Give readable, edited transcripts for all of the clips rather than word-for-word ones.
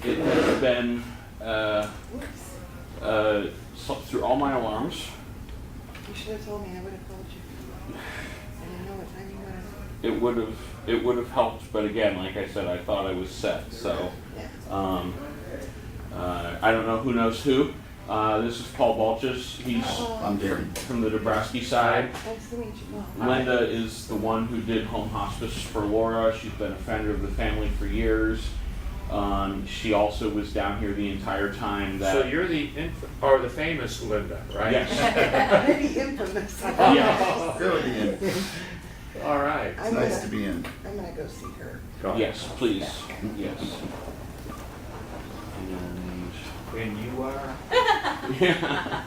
it has been slept through all my alarms. You should have told me. I would have called you. I didn't know what time you wanted. It would have helped, but again, like I said, I thought I was set. So I don't know who knows who. This is Paul Balchus. He's I'm Darren. from the Dabrowski side. Nice to meet you. Linda is the one who did home hospice for Laura. She's been a friend of the family for years. She also was down here the entire time that. So you're the the famous Linda, right? Yes. Maybe infamous. Yes. Really in. All right. It's nice to be in. I'm gonna go see her. Go ahead. Yes, please. Yes. And And you are? yeah.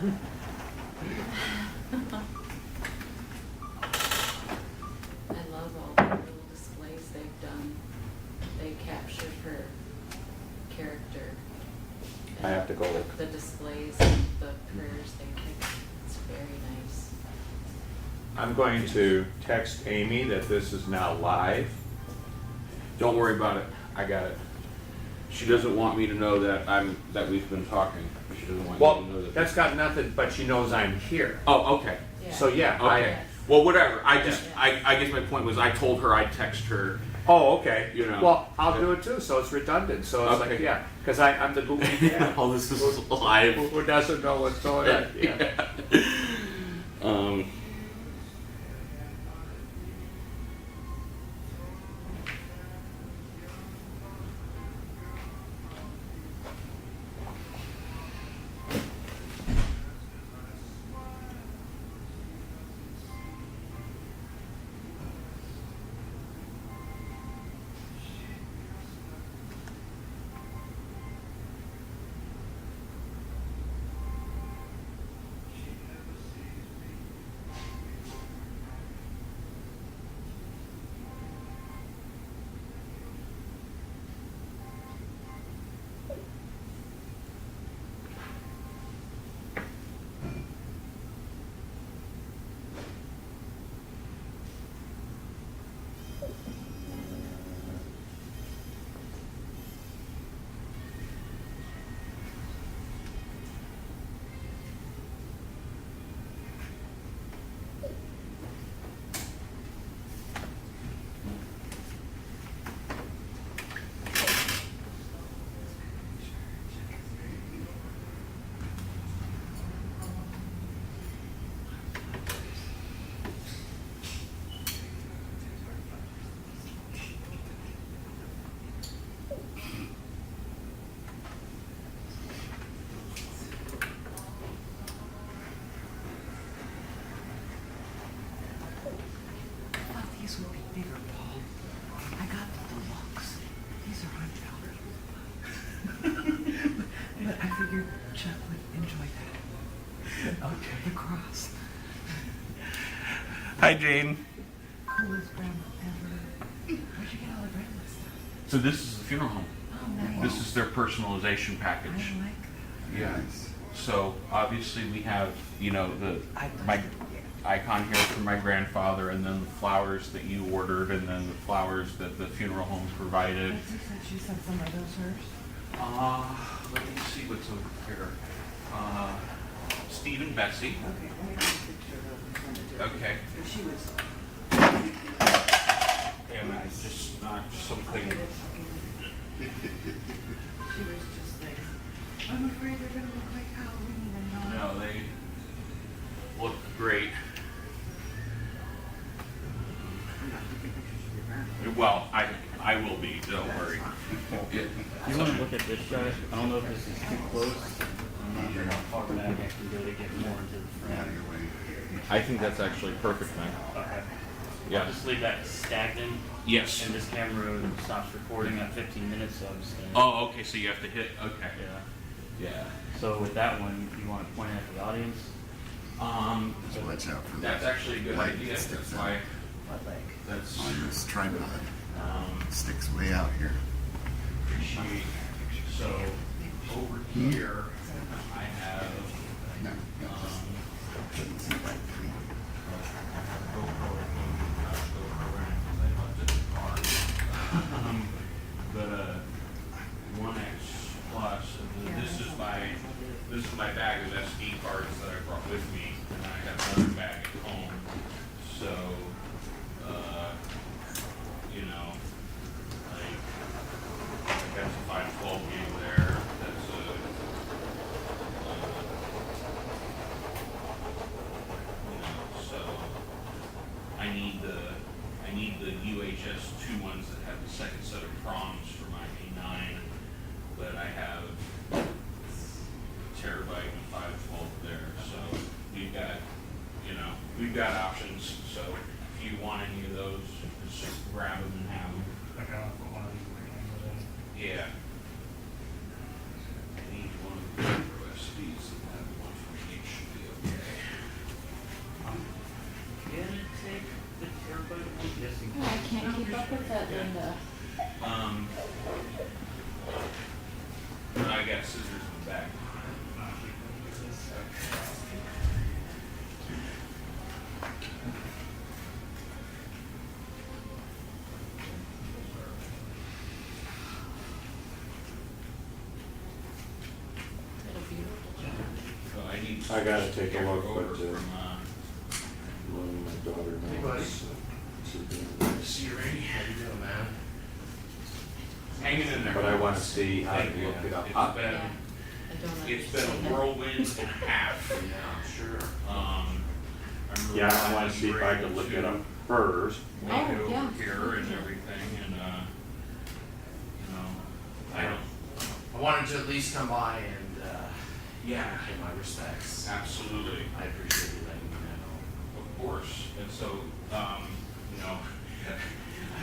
I love all the little displays they've done. They captured her character. I have to go look. The displays and the prayers they picked. It's very nice. I'm going to text Amy that this is now live. Don't worry about it. I got it. She doesn't want me to know that we've been talking. She doesn't want Well, me to know that. that's got nothing, but she knows I'm here. Oh, okay. Yeah. So yeah, Okay. Well, whatever. I guess my point was I told her I'd text her. Oh, okay. You know. Well, I'll do it too, so it's redundant. So it's like, Okay. yeah, because I'm the goofy dad. Oh, this is live. Who doesn't know what's going on? Yeah. These would be bigger, Paul. I got the deluxe. These are $100. But I figured Chuck would enjoy that. Okay. The cross. Hi, Jane. Coolest grandma ever. Where'd you get all the grandma stuff? So this is the funeral home. Oh, nice. This is their personalization package. I like that. Yeah. Nice. So obviously we have, my icon here for my grandfather, and then the flowers that you ordered, and then the flowers that the funeral home provided. Betsy said she sent some of those hers. Let me see what's over here. Steve and Bessie. Okay, let me take a picture of her. Okay. She was. And just not something. She was just like, I'm afraid they're gonna look like Halloween and not. No, they look great. Well, I will be. Don't worry. You want to look at this shot? I don't know if this is too close. I'm not sure how far back I can go to get more into the Out frame. of your way. I think that's actually perfect, man. Okay. Yeah. I'll just leave that stagnant, Yes. and this camera stops recording at 15 minutes, so I'm just gonna... Oh, okay. So you have to hit. Okay. Yeah. Yeah. So with that one, you want to point at the audience? So watch out for That's that actually a good light idea. that sticks That's out why. What, like? That's. on this tripod. Um, Sticks way out here. appreciate. So over here, I have. No, no, just couldn't see that clean. But 1X this is my bag of SD cards that I brought with me, and I have another bag at home. So, you know, like that's a 512 gig there. That's a you know, so I need the UHS 2 ones that have the second set of proms for my A9, but I have terabyte and 512 there, so we've got options, so if you want any of those, just grab them and have them. Okay, I'll put one of these in there. Yeah. I need one of the micro SDs and have one from each should be okay. Can it take the terabyte one? Yes, you Oh, I can't keep up with that, Linda. I got scissors in the back. Did a beautiful job. So I need. I gotta take a carry look, over but, from, When my daughter Hey, knows. see you, Randy. How you doing, man? Hanging in there. But I wanna see how to Thank you. look it up. It's Ah, been, Yeah, I don't it's been understand a it. whirlwind and a half. Yeah, I'm sure. I'm really Yeah, I glad wanna that see you if were I able can look to it up first. Make Oh, it over yeah. here and everything, and, I don't, I wanted to at least come by and, yeah, pay my respects. absolutely, I appreciate you letting me know. of course. And so, I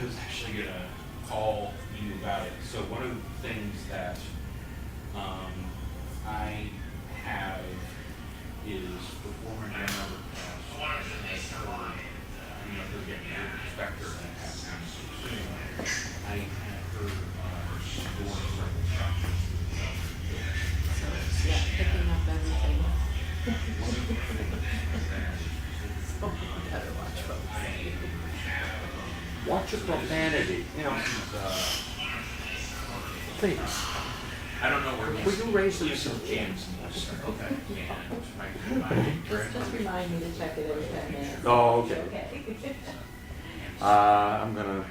was actually gonna call you about it. So one of the things that, I have is before my grandmother passed, they're getting a inspector and have soon. I had her, door circumstances. So, yeah, picking up everything. So we better watch what we say. Watch your profanity, you know. Please. I don't know where Will you raise he's this? from James. Okay. And my Just remind me to check it every 10 minutes. Oh, okay. Okay. I'm gonna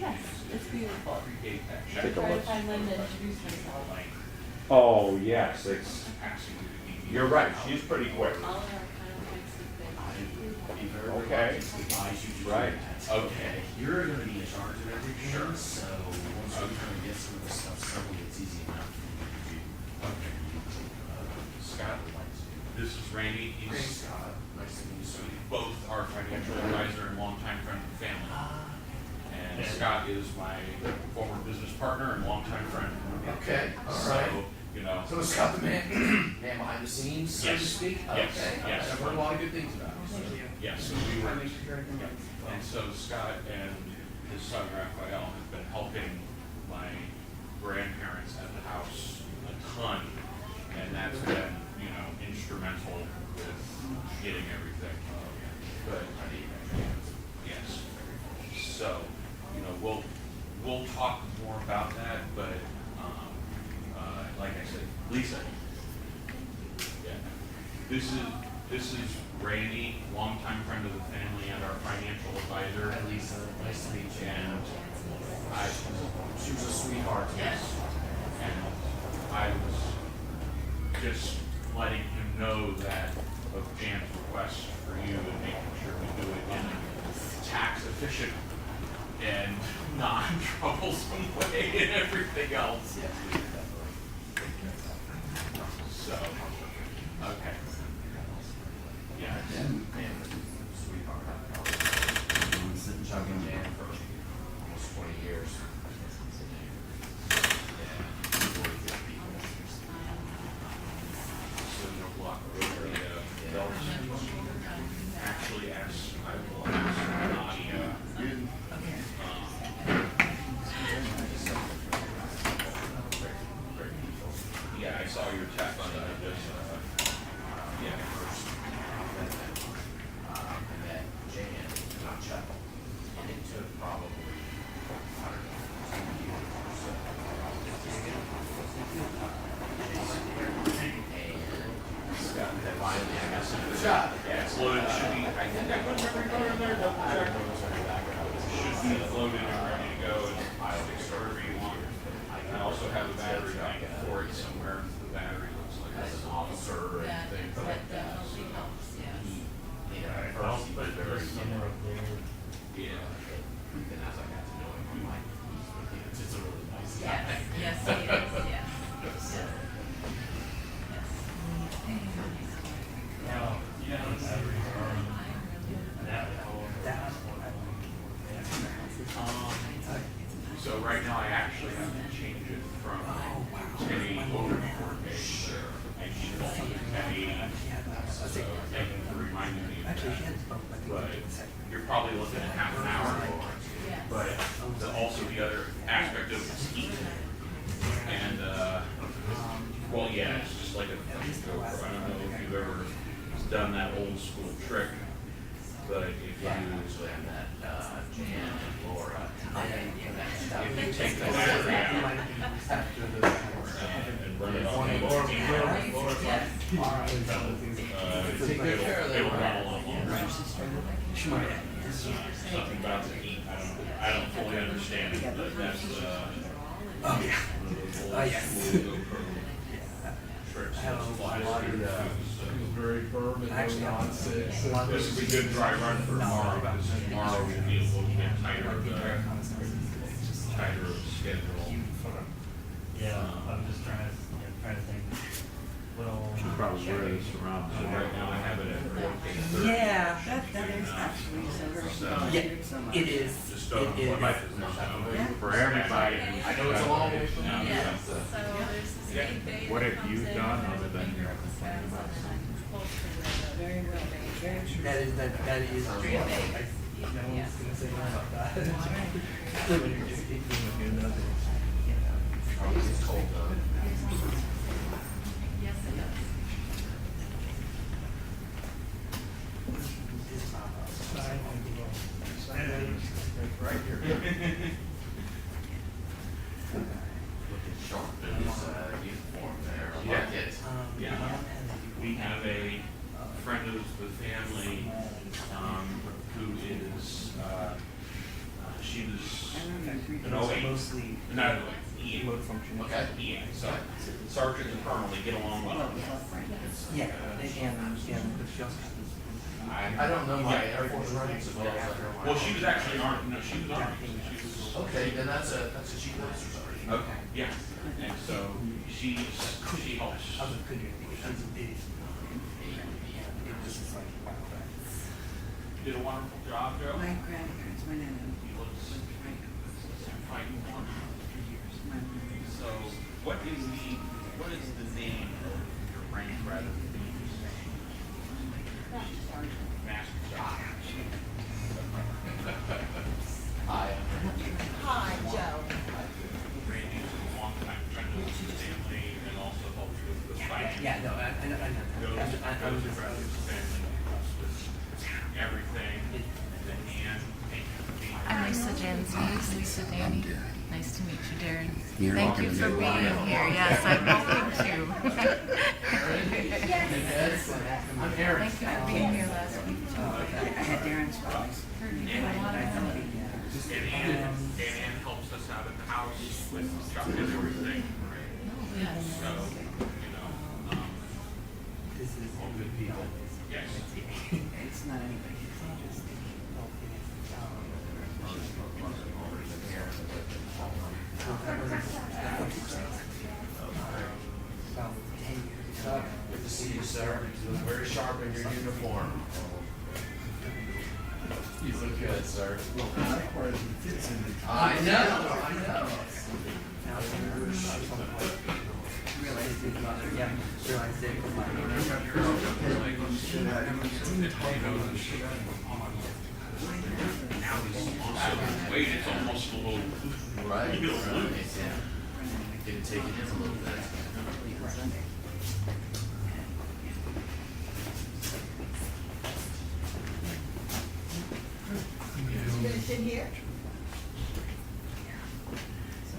Yes, it's beautiful. Take I Take a try to look. find Linda and introduce myself. Oh, yes, it's, you're right, she's pretty quick. All of our conflicts have been. Okay. Right. Okay. You're gonna be in charge of everything, Sure. so once we kind of get some of the stuff settled, it's easy enough for you to Okay. Scott would like to. This is Randy. Hey, He's Scott, nice to meet you. both our financial advisor and longtime friend of the family. And Scott is my former business partner and longtime friend. Okay, all So, right. So So is Scott the man, man behind the scenes, so to Yes. speak? Yes. Okay, Yes. I've heard a lot of good things about him. yeah, so we were, and so Scott and his son Raphael have been helping my grandparents at the house a ton, and that's been, instrumental with getting everything. But, yes. So, we'll talk more about that, but, like I said, Lisa. Yeah. This is Randy, longtime friend of the family and our financial advisor. Hi, Lisa, nice to meet you. And She was a sweetheart. yes, and I was just letting him know that of Jan's request for you and making sure we do it in a tax efficient and non-troublesome way and everything else. So, okay. Yeah. Sweetheart. I've been sitting chugging Jan for almost 20 years. So you'll block over the belts. Actually, I will ask Nadia. Yeah, I saw your text. I just, yeah. And that Jan, not Chuck. And it took probably, I don't know, 2 years or so. And Well, yeah, it's just like a GoPro. I don't know if you've ever done that old school trick, but if you Yeah, actually, I met Jan and Laura. if you take the battery out and run it on the it'll run a lot longer. Something about the heat. I don't fully understand it, but that's Oh, yeah. Oh, yes. tricks. I have a lot of Very firm and Actually, no nonsense. This will be a good dry run for tomorrow, because tomorrow will be a little bit tighter of the schedule. Yeah, I'm just trying to think. Should probably wear this around. So right now I have it at 14:30. Yeah, that is actually so very So, It is. just don't know what my position is. For everybody. I know it's a long way from Now, here. so- So there's the state bay. What have you that done comes other in, than and your then complaining about that's something? close to the very well, very true. That is Green Bay. No one's gonna say no about that. When you're just eating with another. It's cold though. Yes, it does. Right here. Looking sharp in his uniform there. I Yeah. like it. Yeah. We have a friend of the family, who is, she was an OA, Mostly not an OA, EA. mode function. Okay. EA, so sergeant and colonel, they get along well. Yeah, and she also has. I don't know my Air Force runnings as well as I know my. Well, she was actually Army, no, she was Army, she was. Okay, then that's a chief officer sergeant. Okay. Yeah, and so she helps. I was good at it. It's like, wow, Did a wonderful job, Joe. My grandparents, my nana, He was fighting for my So, what is the name of your rank rather than Master Sergeant? Hi. Hi, Joe. Randy is a long-time friend of the family and also helps with the fighting. yeah, no, I know. Goes I to was just, his family, helps with everything, the hand, painting. I'm Lisa Jansons, Lisa Danny. Nice to meet you, Darren. You're Thank welcome you to for meet being Lionel. here. Yes, I'm hoping to. I'm Aaron. Thank you for being here last week. I had Darren's voice. And Ann helps us out at the house with Chuck and everything. Yes. So, this is all good people. Yes. It's not anybody. It's just about 10 years ago. Good to see you, sir. You look very sharp in your uniform. You look good, sir. I know. Now realized it, yeah, realized it was Wait, it's almost a little. Right. Yeah. Can take it in a little bit. Finish in here?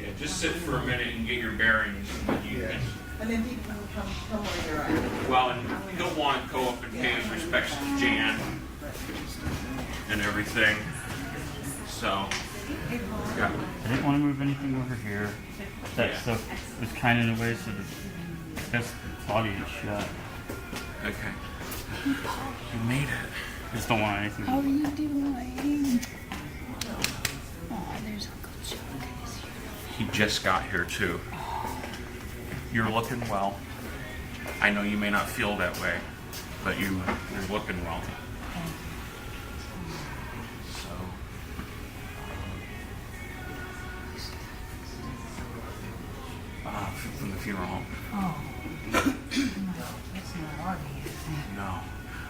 Yeah, just sit for a minute and get your bearings and then you can. And then people can come where you're at. Well, and he'll want to go up and pay his respects to Jan and everything. So, yeah. I didn't want to move anything over here. That Yeah. stuff was kind of in the way, so that's body is shut. Okay. You made it. Just don't want anything. How are you doing? Oh, there's Uncle Chuck. He just got here too. You're looking well. I know you may not feel that way, but you're looking well. So, from the funeral home. Oh. That's not obvious. No,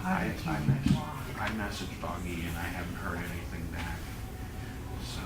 I messaged Boggy and I haven't heard anything back. So,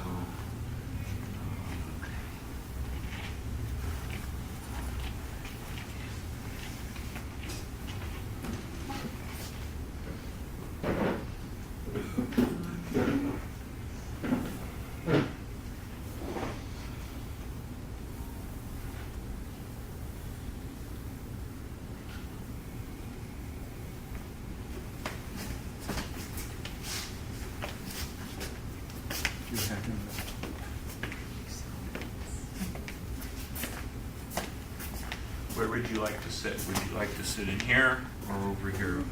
Where would you like to sit? Would you like to sit in here or over here?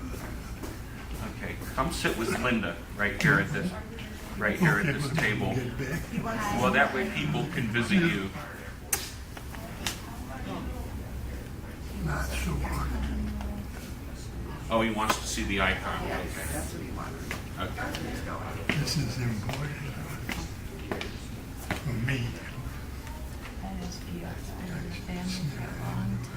Okay, come sit with Linda right here at this table. Well, that way people can visit you. Not so hard. Oh, he wants to see the icon. Okay. That's what he wanted. Okay. This is important for me. That is beautiful. I've been with family for a long time.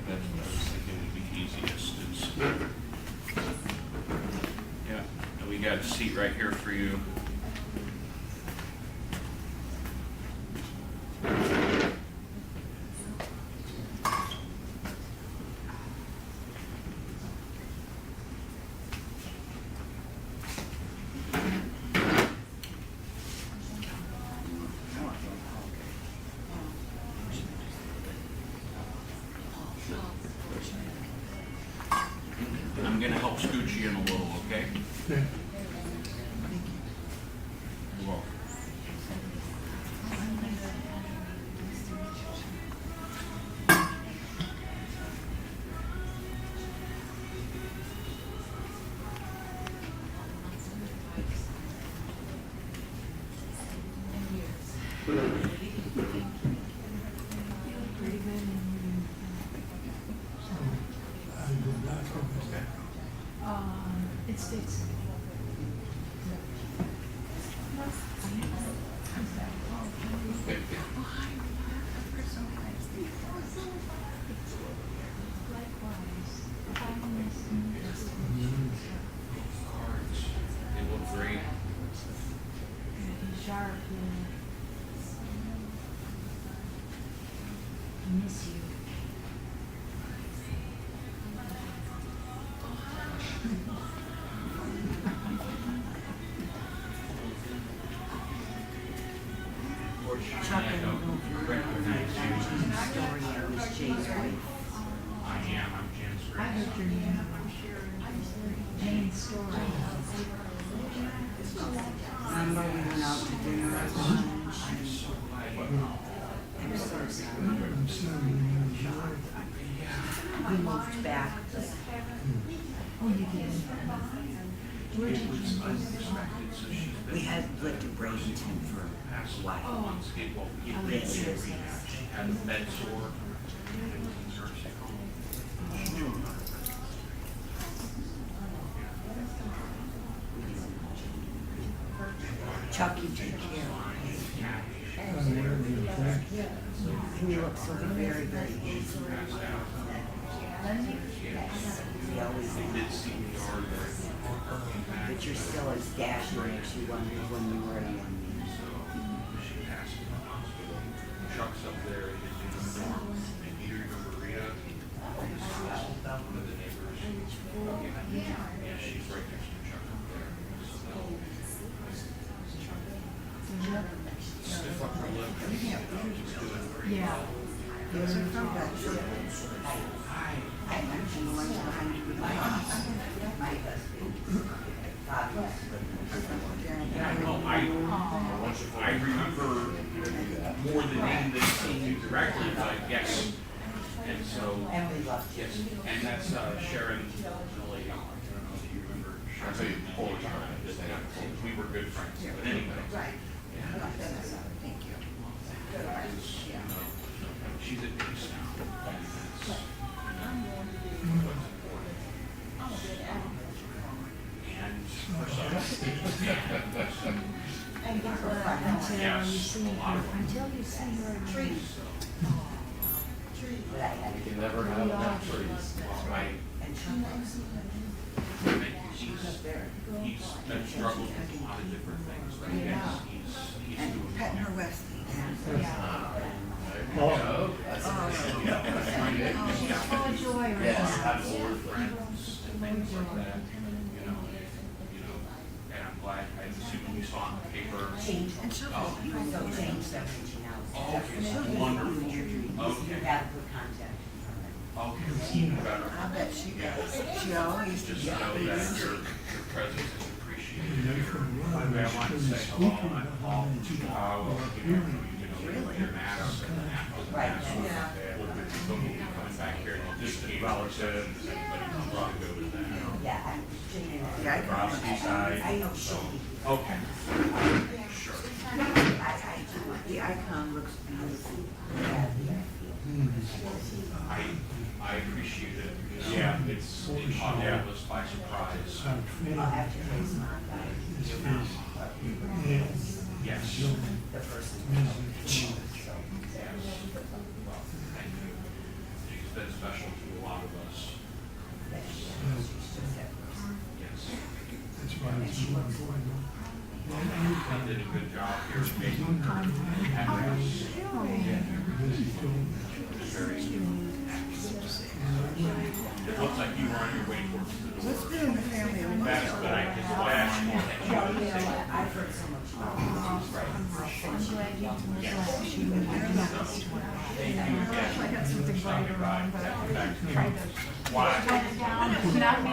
That's what I was thinking would be easiest. Yeah, and we got a seat right here for you. I'm gonna help scooch you in a little, okay? Okay. You're welcome. It sticks. Cards, they look great. Sharp, I miss you. Chuck, I don't know if you recognize Jane's story. I was Jay's wife. I am, I'm Jan's I Grace. heard your name. Jane's story. Remember we went out to dinner at lunch? I'm so sorry. I'm sorry. We moved back, but Oh, you did. Where did you Unexpected, so she's been we had lived in Bradenton for past a while. well, you Yes, she yes, yes. had a bed sore. And was in nursing home. She's doing better. Chuck, you take care of me. And you look so very, very easy. We always They did CPR during but you're still as dashing as you were when you were a young man. so she passed in the hospital. Chuck's up there in his uniform. And you remember Rita? One of the neighbors. Yeah, she's right next to Chuck up there. So stiff upper lip. She's doing great. Yeah. Those are from Bedford. I actually went behind you with my husband. Yeah, no, I remember more the name than seeing you directly, but yes. And so, And we loved you. yes, and that's Sharon, the lady. I don't know if you remember Sharon. We were good friends, but anyway. Right. Yeah. Thank you. She's at peace now. And Until you see her again. You can never have enough trees. right. He's been struggling with a lot of different things, right? Yes, he that, and I'm glad, I see when you saw on the paper. And she'll, you know, James that reaching out. Oh, okay, She'll wonderful. get you Okay. adequate contact. Okay, even better. I bet she does. She always Just does. know that your presence is appreciated here. By the way, I want to say hello, I'm Paul from Chicago, your mask and the half of the Right, mask. yeah. We'll be coming back here in just relative, everybody comes on to go to that. Yeah, I Dabrowski side. I know she'll be. Okay. Sure. The icon looks beautiful. Yeah, I appreciate it. Yeah, it's, it caught all of us by surprise. after his mom died, Yes. the person. Yes. Well, thank you. She's been special to a lot of us. Yes. I did a good job here making at house. It looks like you were on your way towards the What's door. been in the family? And what's That's up? what I did. Well, actually, Well, you know what, I've heard so much about I got something brighter on, but I tried to. why? Not me.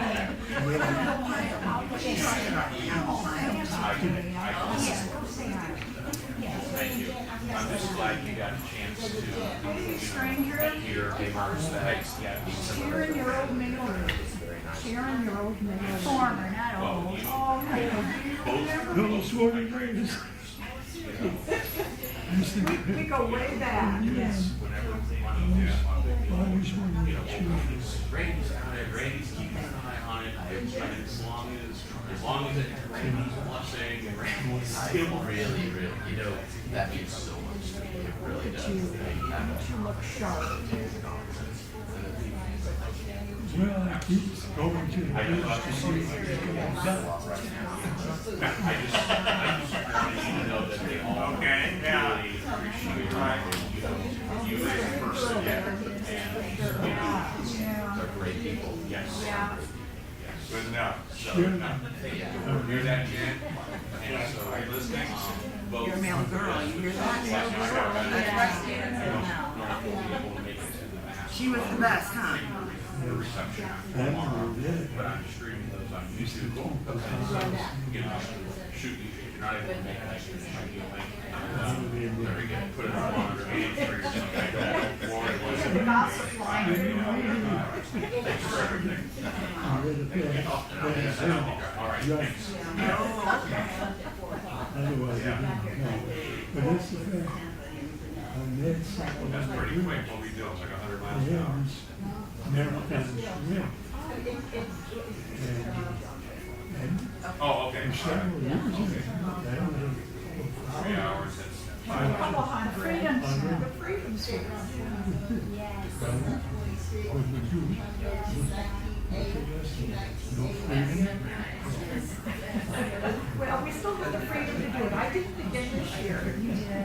Thank you. I'm just glad you got a chance to, Stranger, hear Damon's thanks. Yeah. Sharon, your old mailer. Sharon, your old mailer. Former, not old. Well, you know, Oh, my We go way back, yes. whenever money is Brady's on it, Brady's keeping an eye on it, as long as it's Brady's blessing and Brady's still Really, that means so much to me. It really does. You look sharp. Well, it keeps going to the I just bridge to see what they can do. I just wanted you to know that they all really appreciate you as a person and they're great people. Yes. Yeah. Good enough. So, Sure. hear that, Jan? And so, listening, vote. You're a male girl, you hear that? She was the best, huh? The reception That's tomorrow, what it is. but I'm streaming those on YouTube. You know, shoot, if you're not able to make it, I can try to get a link. There we go, put it on under me, or something like that. Or it was. Thanks for everything. All right, thanks. Otherwise, Yeah. I didn't know. But it's the fact, on that side of That's the pretty bridge, quick, what we do, it's like 100 miles an the hour. ends never comes in. And Oh, okay. for several years, I don't know, 3 hours, that's 5 Come hours. on, freedom, the freedom sweet. when we do, look at us, no freedom. Well, we still have the freedom to do it. I did it again this year.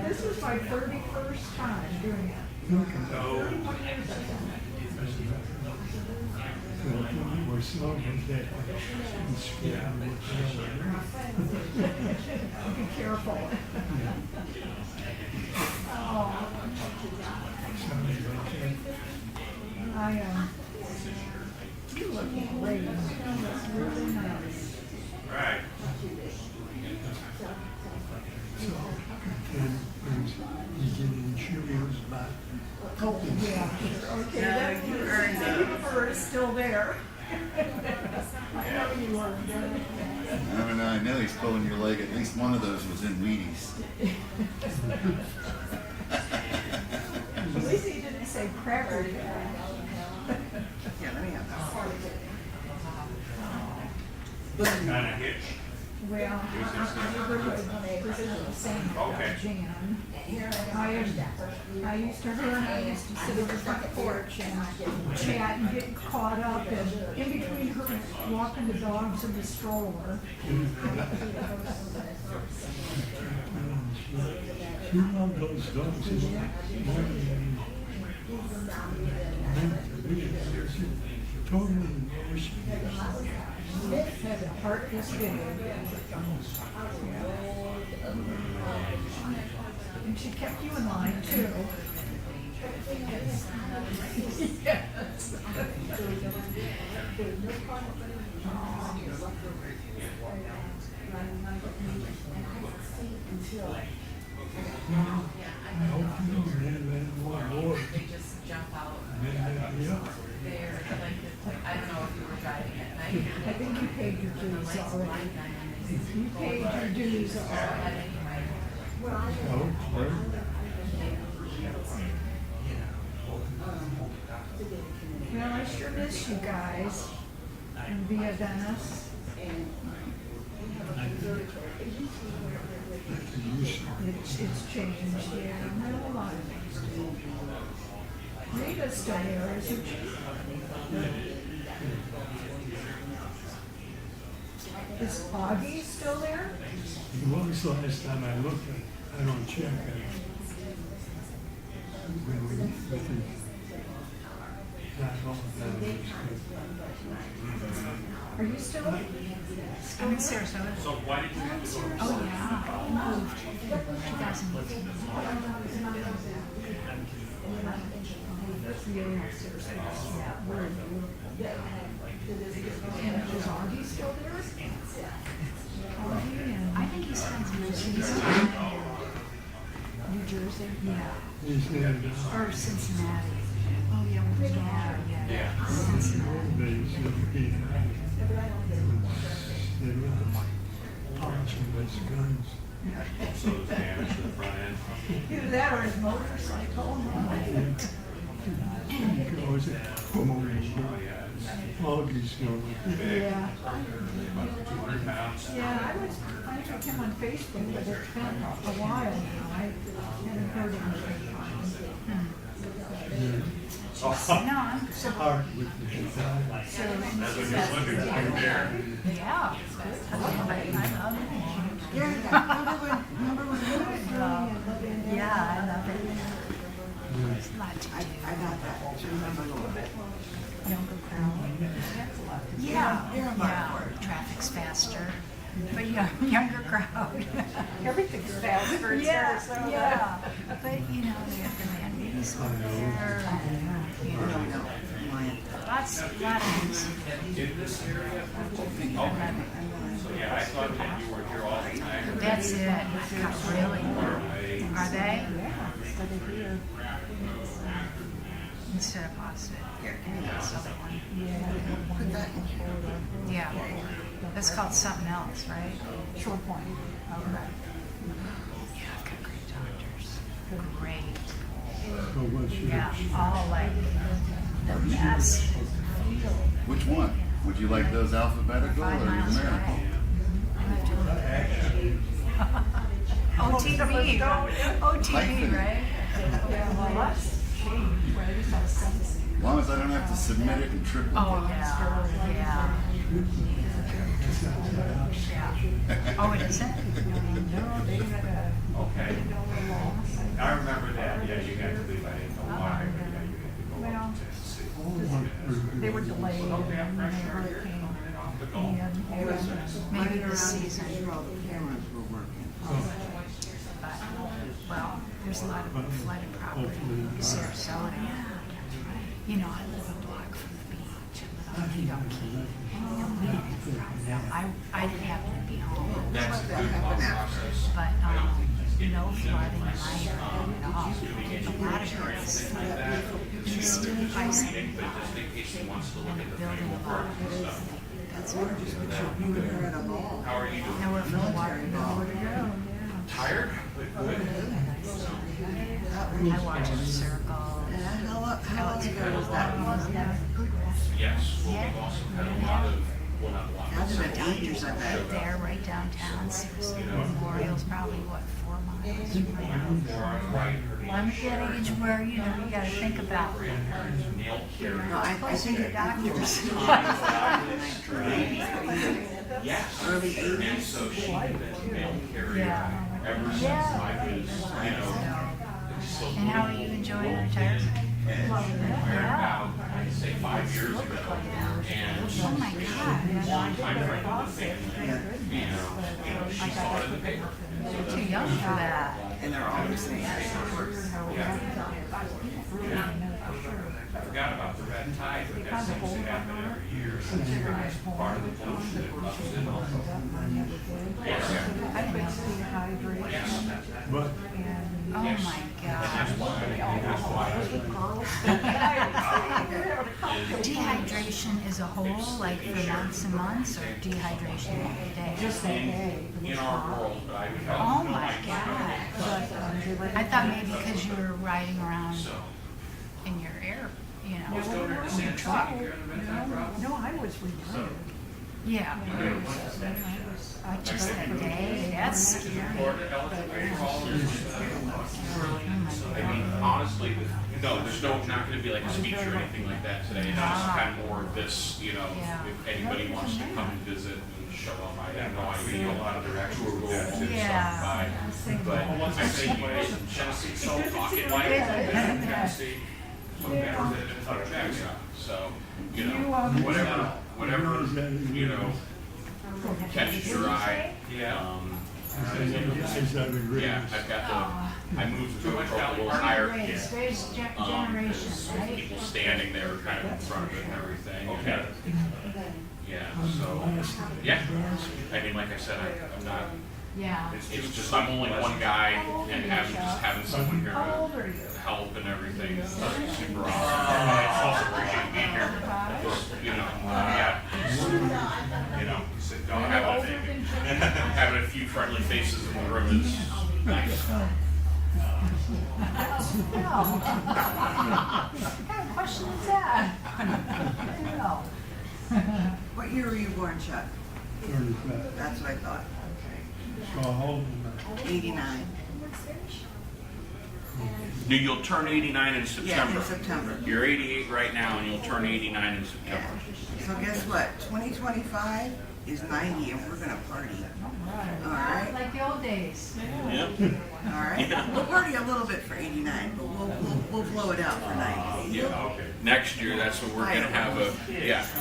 This was my 31st time doing it. Look at 31 years ago. we're slow with that. It's scary. Be careful. Oh, Something like that. you look great. You look really nice. Right. So, and you get insurance about helping. Yeah, okay, Yeah, that, you the earned sense of humor is still there. I know you learned it. I know he's pulling your leg. At least one of those was in Wheaties. At least he didn't say cracker. Yeah, let me have that. Kind of hitch. Well, I present the same Okay. Jan. I used to her and I used to sit on the front porch and chat and get caught up and in between her walking the dogs in the stroller. You love those dogs, more than Had a heart this big. And she kept you in line too. Yes. They just jump out. They're like, I don't know if you were driving at night. I think you paid your dues already. You paid your dues already. Well, I sure miss you guys in Via Venice. It's changed, yeah. Well, a lot of things do. Rita's still there, isn't she? Is Augie still there? When was the last time I looked at it? I don't check it. When we, with the, not all the time. Are you still? I'm in Sarasota. So why did you have to go? Oh, yeah. Moved 2018. And is Augie still there? Augie and I think he spends most of his time New Jersey? yeah, He's there or Cincinnati. Oh, yeah, yeah. Cincinnati. they were polishing his guns. So it was damage to the front end. Either that or his motorcycle. He goes Augie's going. Yeah. About 200 pounds. Yeah, I was friends with him on Facebook, but it's been a while now. I haven't heard anything. No, I'm It's hard with the design. That's what you're looking for there. yeah. I love it. Remember when you were doing it? Yeah, I love it. There's a lot to do. I got that. Do you remember a little bit? Younger crowd. Yeah. Traffic's faster, but younger crowd. Everything's faster in Sarasota. Yeah. But you know, they have the man meetings over there. You know, lots of things. In this area? Okay. So yeah, I thought that you were here all the time. That's it. Not really. Are they? Instead of positive. Here, give me this other one. Put that in here. Yeah. That's called something else, right? Short point. Okay. Yeah, I've got great doctors. Great. So what's your, Yeah, all like the best. Which one? Would you like those alphabetical or 5 miles numerical? away. OTV. OTV, right? Yeah, well, that's changed, right? It's all simple. As long as I don't have to submit it in triple. Oh, yeah, yeah. Yeah. Oh, it isn't? No, they had a Okay. $1 loss. I remember that. Yeah, you had to leave. I didn't know why, but yeah, you had to go Well, up to see. they were delayed and then they hurricane. Maybe this season. All the cameras were working. But, well, there's a lot of flooded property in Sarasota. You know, I live a block from the beach. I live on Keto Key. And we didn't have a problem. I didn't happen to be home. That's a good thought process. But no flooding in my area at all. A lot of it is just ice and But just in case he wants to look at the building framework a lot. and stuff. That's what You were there at a mall. How are you doing? nowhere for the water to go. Tired? But good. I watch the circle. How long ago was that? Yes. Well, we've also had a lot of, well, not a lot. How did the doctors, I bet. There, right downtown. Memorial's probably, what, 4 miles from my house. Right. I'm at that age where, you know, you gotta think about Nail care. No, I think your doctors. Yes. early And 80s. so she's been mail carrier Yeah. ever since I was, you know, so And how are you enjoying retirement? And married about, I'd say 5 years ago. And Oh my God. long time friend of the family. And, you know, she saw it in the paper. You're too young for that. And they're all the same. I forgot about the red tide, but that seems to happen every year. It's part of the pollution that comes in also. But Oh my God. Dehydration as a whole, like for months and months, or dehydration every day? Just that day. In our world, but I would have Oh no my idea. God. I thought maybe because you were riding around So, in your air, you know. let's go to the San Antonio here in the red tide problem. No, I was retired. Yeah. Just that day, that's scary. I mean, honestly, no, there's not gonna be like a speech or anything like that today. It's just kind of more of this, you know, if anybody wants to come and visit and show up, I have no idea. A lot of their actual goals and Yeah. stop by. But I say you guys in Genesee, so pocket light, in Genesee, so better than in front of Jackson. So, you know, whatever, you know, catches your eye. Yeah. Yeah, I've got the, I moved to a little higher. Race, there's There's generation, right? people standing there kind of in front of it and everything. Okay. Yeah, so, yeah. I mean, like I said, I'm not, Yeah. it's just, I'm only one guy and having someone here to help and everything is super awesome. I also appreciate being here. Just, you know, yeah. You know, having a few friendly faces in the room is nice. What kind of question is that? I don't know. What year were you born, Chuck? 35. That's what I thought. So how old am 89. You'll turn 89 in Yeah, September. in September. You're 88 right now, and you'll turn 89 in September. Yeah. So guess what? 2025 is 90, and we're gonna party. All right. Like the old days. Yep. All right. We'll party a little bit for 89, but we'll blow it out for 90. Yeah. Next year, that's when we're gonna have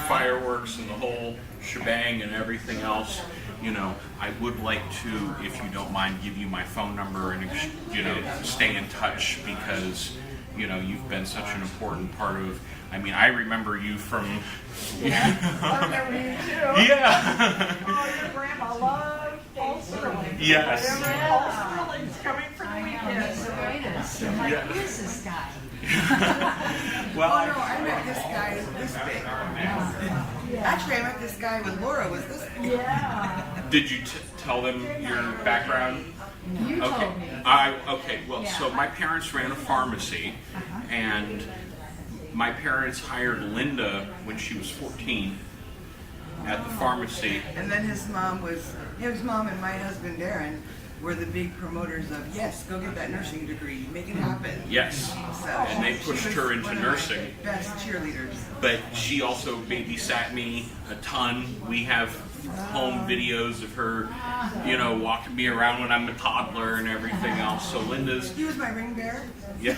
fireworks and the whole shebang and everything else. You know, I would like to, if you don't mind, give you my phone number and, you know, stay in touch because, you know, you've been such an important part of, I mean, I remember you from... I remember you too. Yeah. Oh, your grandma loved Paul Sterling. Yes. Paul Sterling's coming for the I know, weekend. he's the greatest. I'm like, Yeah. who is this guy? Well, Oh no, I met this guy this big. Actually, I met this guy when Laura was this big. Yeah. did you tell them your background? You told Okay. me. Well, Yeah. so my parents ran a pharmacy, and my parents hired Linda when she was 14 at the pharmacy. And then his mom and my husband Darren were the big promoters of, yes, go get that nursing degree, make it happen. Yes, So and they she pushed was her into one of my nursing. best cheerleaders. But she also babysat me a ton. We have home videos of her, you know, walking me around when I'm a toddler and everything else. So Linda's, He was my ring bearer. yeah.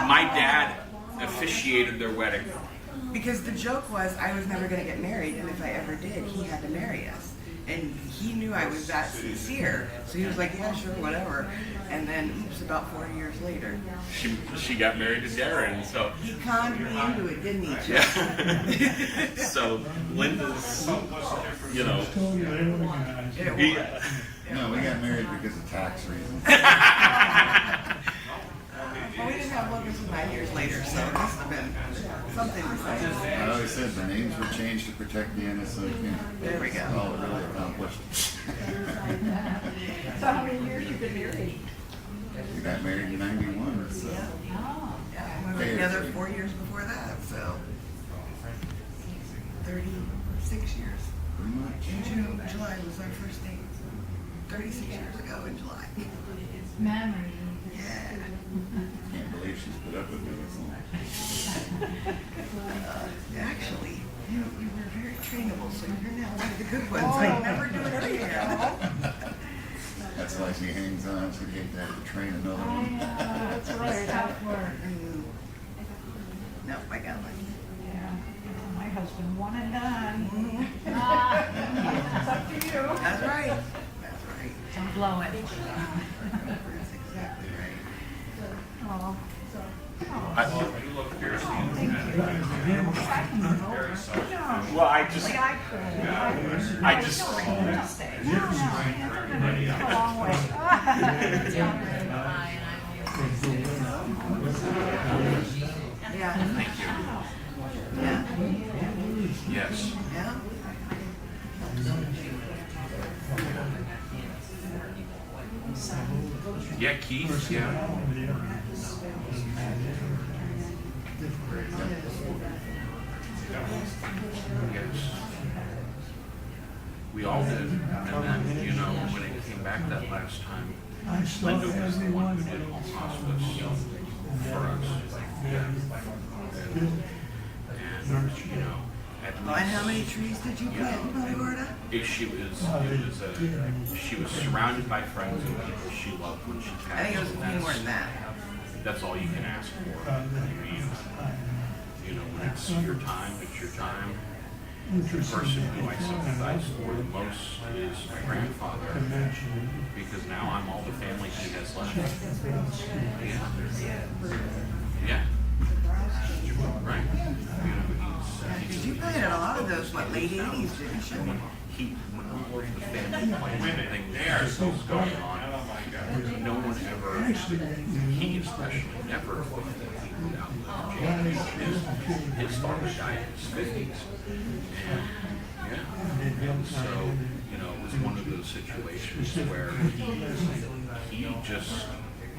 My dad officiated their wedding. Because the joke was I was never going to get married, and if I ever did, he had to marry us. And he knew I was that sincere, so he was like, yeah, sure, whatever. And then, oops, about 4 years later, She got married to Darren, so he conned me into it, didn't he, Chuck? yeah. So Linda's, you know, Told you they were guys. It he, was. No, we got married because of tax reasons. Well, we didn't have one until 9 years later, so it must have been something to say. I always said the names were changed to protect the innocent. There we go. That's all it really accomplished. So how many years you been married? We got married in 91, so. Oh. Yeah, we were together 4 years before that, so 36 years. Pretty much. In July was our first date. 36 years ago in July. Memory. Yeah. Can't believe she's put up with me this long. Actually, you were very trainable, so you're now one of the good ones. I never do it earlier. That's why she hangs on. She'd hate to have to train another one. That's right. Tough work. blow it. That's exactly right. Oh. You look fiercely Well, I just, I just. A long way. Yeah. Thank you. Yeah. Yes. Yeah. Yeah, Keith, yeah. Yes. We all did. And then, you know, when it came back that last time, Linda was the one who did home hospice for us. Yeah. And, you know, at Oh, and how many trees did you plant in Florida? she was surrounded by friends and people she loved when she passed. I think it was a few more than that. That's all you can ask for. I mean, you know, when it's your time, it's your time. The person who I sympathize for the most is my grandfather, because now I'm all the family he has left. Yeah. Yeah. Right. You know, Because you planted a lot of those, what, late 80s, didn't you? when all of the family planning thing was going on, no one ever, he especially, never thought that he would outlive James. His father died in his 50s. And so, you know, it was one of those situations where he just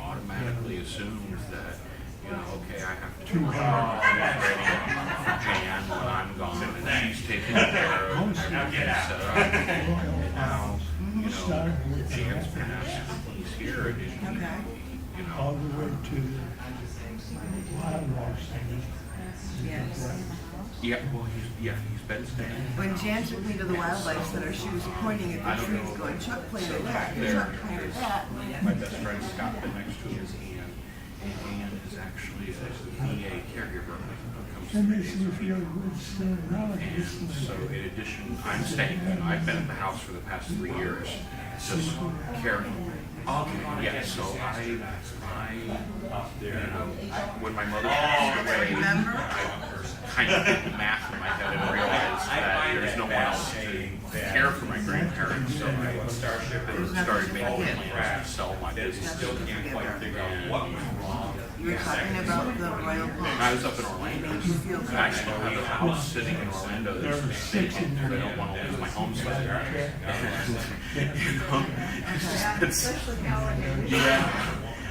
automatically assumes that, you know, okay, I have to ready Jan when I'm gone, and she's taken care of, and everything's set up. And now, you know, Jan's passed, he's here, and he, you know. All the way to the wildlife center. Yes. Yeah, well, he's been staying. When Jan took me to the wildlife center, she was pointing at the trees going, Chuck planted that, Chuck planted that. My best friend Scott, been next to his Ian. Ian is actually a VA caregiver. That makes me feel good still relatives. And so in addition, I'm staying, I've been at the house for the past 3 years, just caring. Yeah, so I, you know, when my mother passed away, I kind of did the math in my head and realized that there's no one else to care for my grandparents, so I started making plans to sell my business. You were talking about the Royal Palm. I was up in Orlando. I still have a house sitting in Orlando that's vacant because I don't want to lose my homestead. You know,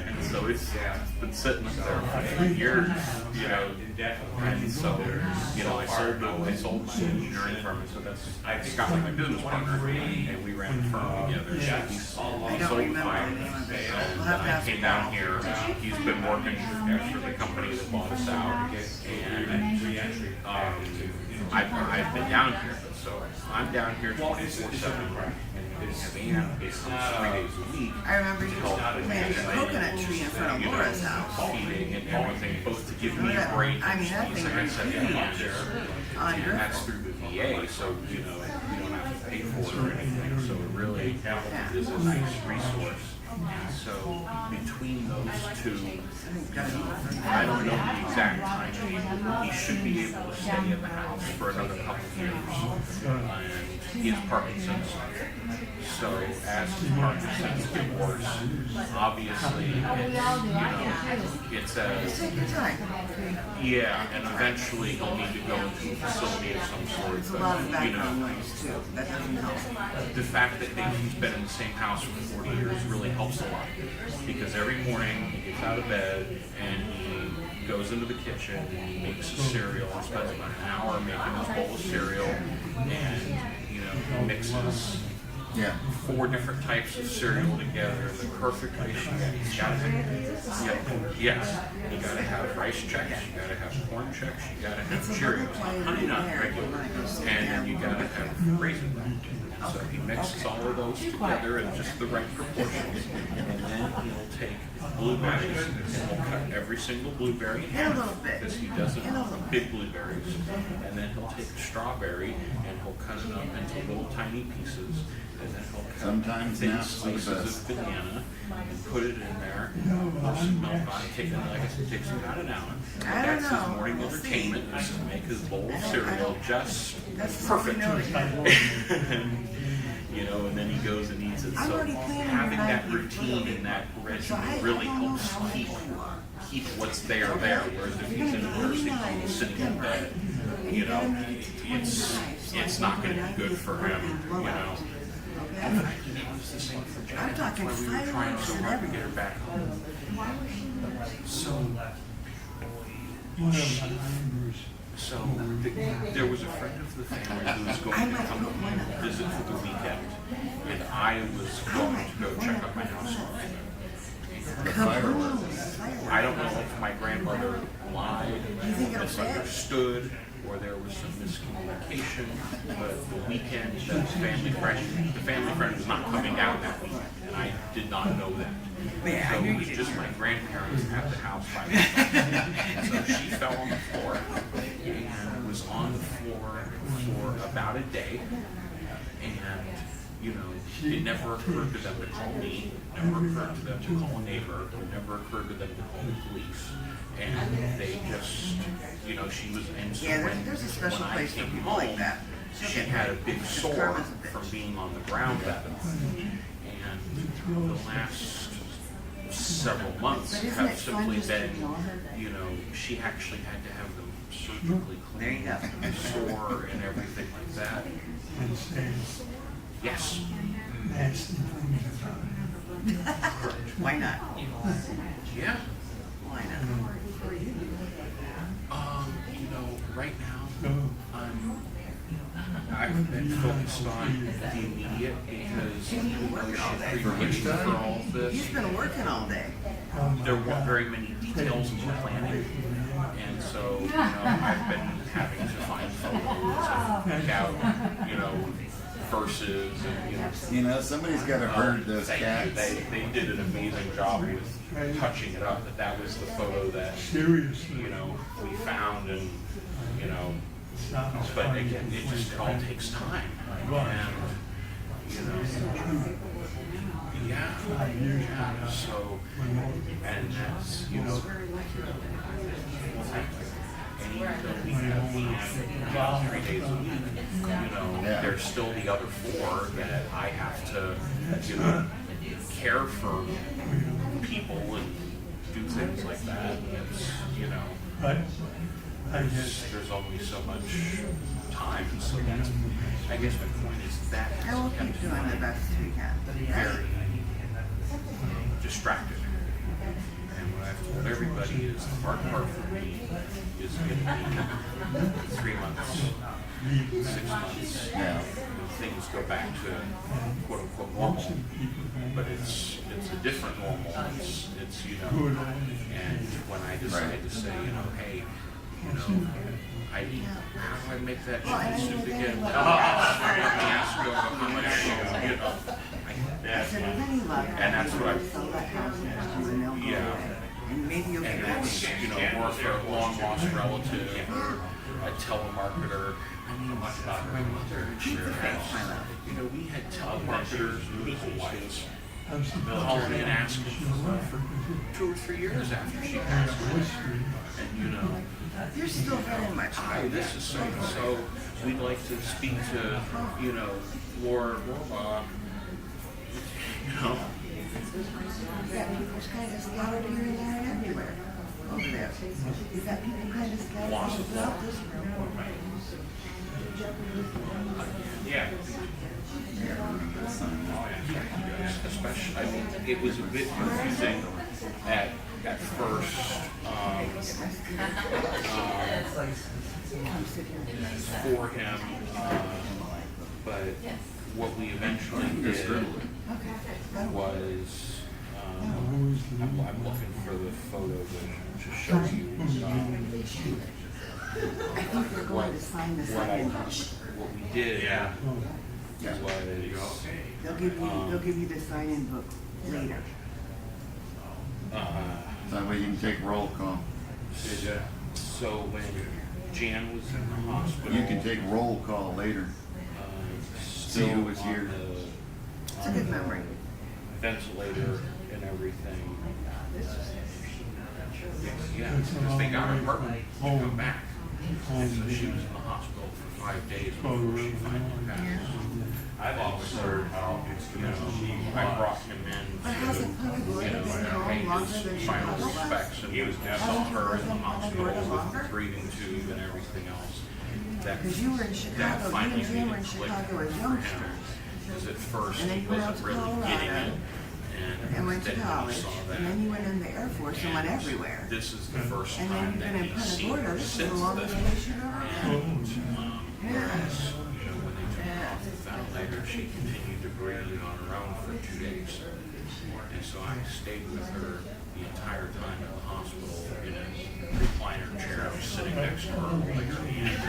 and so it's been sitting up there for years, you know, and so, you know, I sold my engineering firm, and so that's Scott was my business partner, and we ran the firm together. So he sold I don't remember my, the name of it. and We'll have to I ask came down here. He's been working for the company that bought us out, and I've been down here, so I'm down here 24/7. And Savannah is 3 days a week. I remember you planted a coconut tree in front of Laura's house. Feeding and everything, both to give me a break. I mean, that thing Like I was said, huge on your that's through the VA, so you know you don't have to pay for it or anything. So it really is a nice resource. And so between those two, I don't know the exact time. He should be able to stay in the house for another couple of years. And he has Parkinson's. So as his Parkinson's gets worse, obviously, you know, it's a Take your time. yeah, and eventually he'll need to go into a facility of some sort. It's a lot of But, you background know, noise too. That doesn't help. the fact that he's been in the same house for 40 years really helps a lot, because every morning he gets out of bed and he goes into the kitchen and he makes a cereal and spends about an hour making this bowl of cereal, and you know, he mixes Yeah. 4 different types of cereal together in the perfect ratio. You gotta yes, you gotta have rice checks, you gotta have corn checks, you gotta have Cheerios, honey nut regular, and then you gotta have raisin bran. So he mixes all of those together in just the right proportions, and then he'll take blueberries, and he'll cut every single blueberry in And a half, little bit. because he doesn't And a little want big blueberries. And then he'll take a strawberry and he'll cut it up into little tiny pieces, and then he'll cut Sometimes thin that's the slices best. of banana and put it in there, pour some milk on it, take it, like I said, takes about an hour. I don't That's know. his morning We'll see. entertainment, is to make his bowl of cereal just That's all we perfect. know that You know, and then he goes and eats it. I'm So already planning having your that night routine and that So regimen really don't know helps how keep old you are. what's there. Whereas if he's in a nursing home sitting in bed, you know, it's not going to be good for him. You know. I'm talking That's why we were trying fireworks so and hard to get her everything. back home. So, One of my neighbors, there was a friend of the family who was going to come visit for the weekend, and I was going to go check out my house. The fireworks. I don't know if my grandmother lied, misunderstood, or there was some miscommunication, but the weekend, the family friend was not coming down that weekend, and I did not know that. Yeah, I So knew it you was didn't. just my grandparents at the house by themselves. So she fell on the floor and was on the floor for about a day, and you know, it never occurred to them to call me, never occurred to them to call a neighbor, it never occurred to them to call the police. And they just, you know, she was, and so Yeah, when, there's a special when I place for came people home, like that. she had a big sore karma's a bitch. from being on the ground that night. And the last several months But isn't have it fun simply just to been, ignore her? you know, she actually had to have them surgically There you cleaned, go. sore and everything like that. and says Yes. nasty things about him. Why not? Yeah. Why not? You know, right now, So, I've been focused on the immediate because even though she's preparing for all of this, He's been working all day. there weren't very many details in the planning. And so, you know, I've been having to find photos and pick out, you know, verses and, you know. You know, somebody's got to herd those Thank you. cats. They did an amazing job with touching it up. That was the photo that, seriously, you know, we found, and, you know, it's not as but funny again, it as just when all takes time. And, you know, yeah, 5 years yeah, from now, so, and that's, you know, and even though we have 3 days a week, you know, Yeah. there's still the other 4 that I have to, you know, care for people and do things like that. And it's, you know, but I guess there's only so much time. So that's, I guess my point is that I will has keep kept doing the me best we can. very distracted. And what I've told everybody is the hard part for me is going to be 3 months, 6 months, Yeah. when things go back to quote unquote normal. But it's a different normal. It's you know, and when I decide to say, you know, hey, you know, how do I make that chicken soup again? Let me ask you how much, you know. I said, with any luck, And that's what I- sell that house and they'll go Yeah. away. And maybe you'll And get that's, one. you know, more for a long lost relative or a telemarketer. I mean, my mother, she has, you know, we had telemarketers, wives, calling and asking for 2 or 3 years after she passed away. And, you know, You're still very much hi, like this is so-and-so, we'd like to speak to, you know, Laura Rohrbach. You know, Yeah, people's kind of scattered here and there and everywhere. Over there. You've got people kind of scattered all throughout this room. yeah. Especially, I mean, it was a bit confusing at first, for him, but what we eventually did was, I'm looking for the photo to show you. I think they're going to sign the second book. What we did was, They'll give you the sign-in book later. can take roll call. So when Jan was in the hospital. You can take roll call later. See who was here. It's a good memory. Ventilator and everything. Yeah, because they got her permit to come back. So she was in the hospital for 5 days before she finally passed. I've always heard how, you know, I brought him in But hasn't Punta to, Gorda you know, been home make longer his than final Chicago was? respects, and he was saw her in the hospital with the breathing tube and everything else. Because you were in Chicago, you and Jim were in Chicago as youngsters. Because at first And then he you went out wasn't to really getting Colorado it. and went to then he college. saw that. And then you went in the Air Force and went everywhere. This is the first And then time you've that been in he's Punta seen Gorda. her This is since the longest then. vacation you've ever had. And, you know, when they took her off the ventilator, she continued to breathe on her own for 2 days. And so I stayed with her the entire time at the hospital in a recliner chair. I was sitting next to her holding her hand.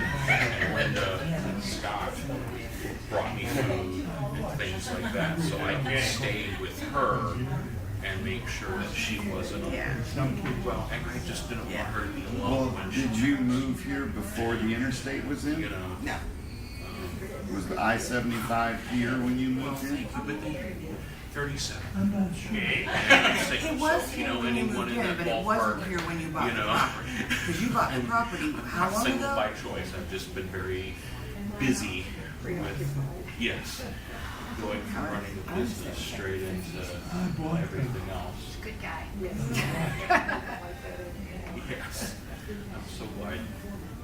And Linda and Scott brought me food and things like that. So I could stay with her and make sure that she wasn't well, and I just didn't want her to be alone Well, when she did you move here before the interstate was in? you know. No. Was the I-75 here when you moved in? But then 37. I'm not sure. And I'm thinking, It was so, here you know, when you anyone moved in in, that but it wasn't ballpark, here when you bought you the know. property. Because you bought the property how Not long single ago? by choice. I've just been very busy with, yes, going from running the business straight into everything else. Good guy. Yes. I'm so glad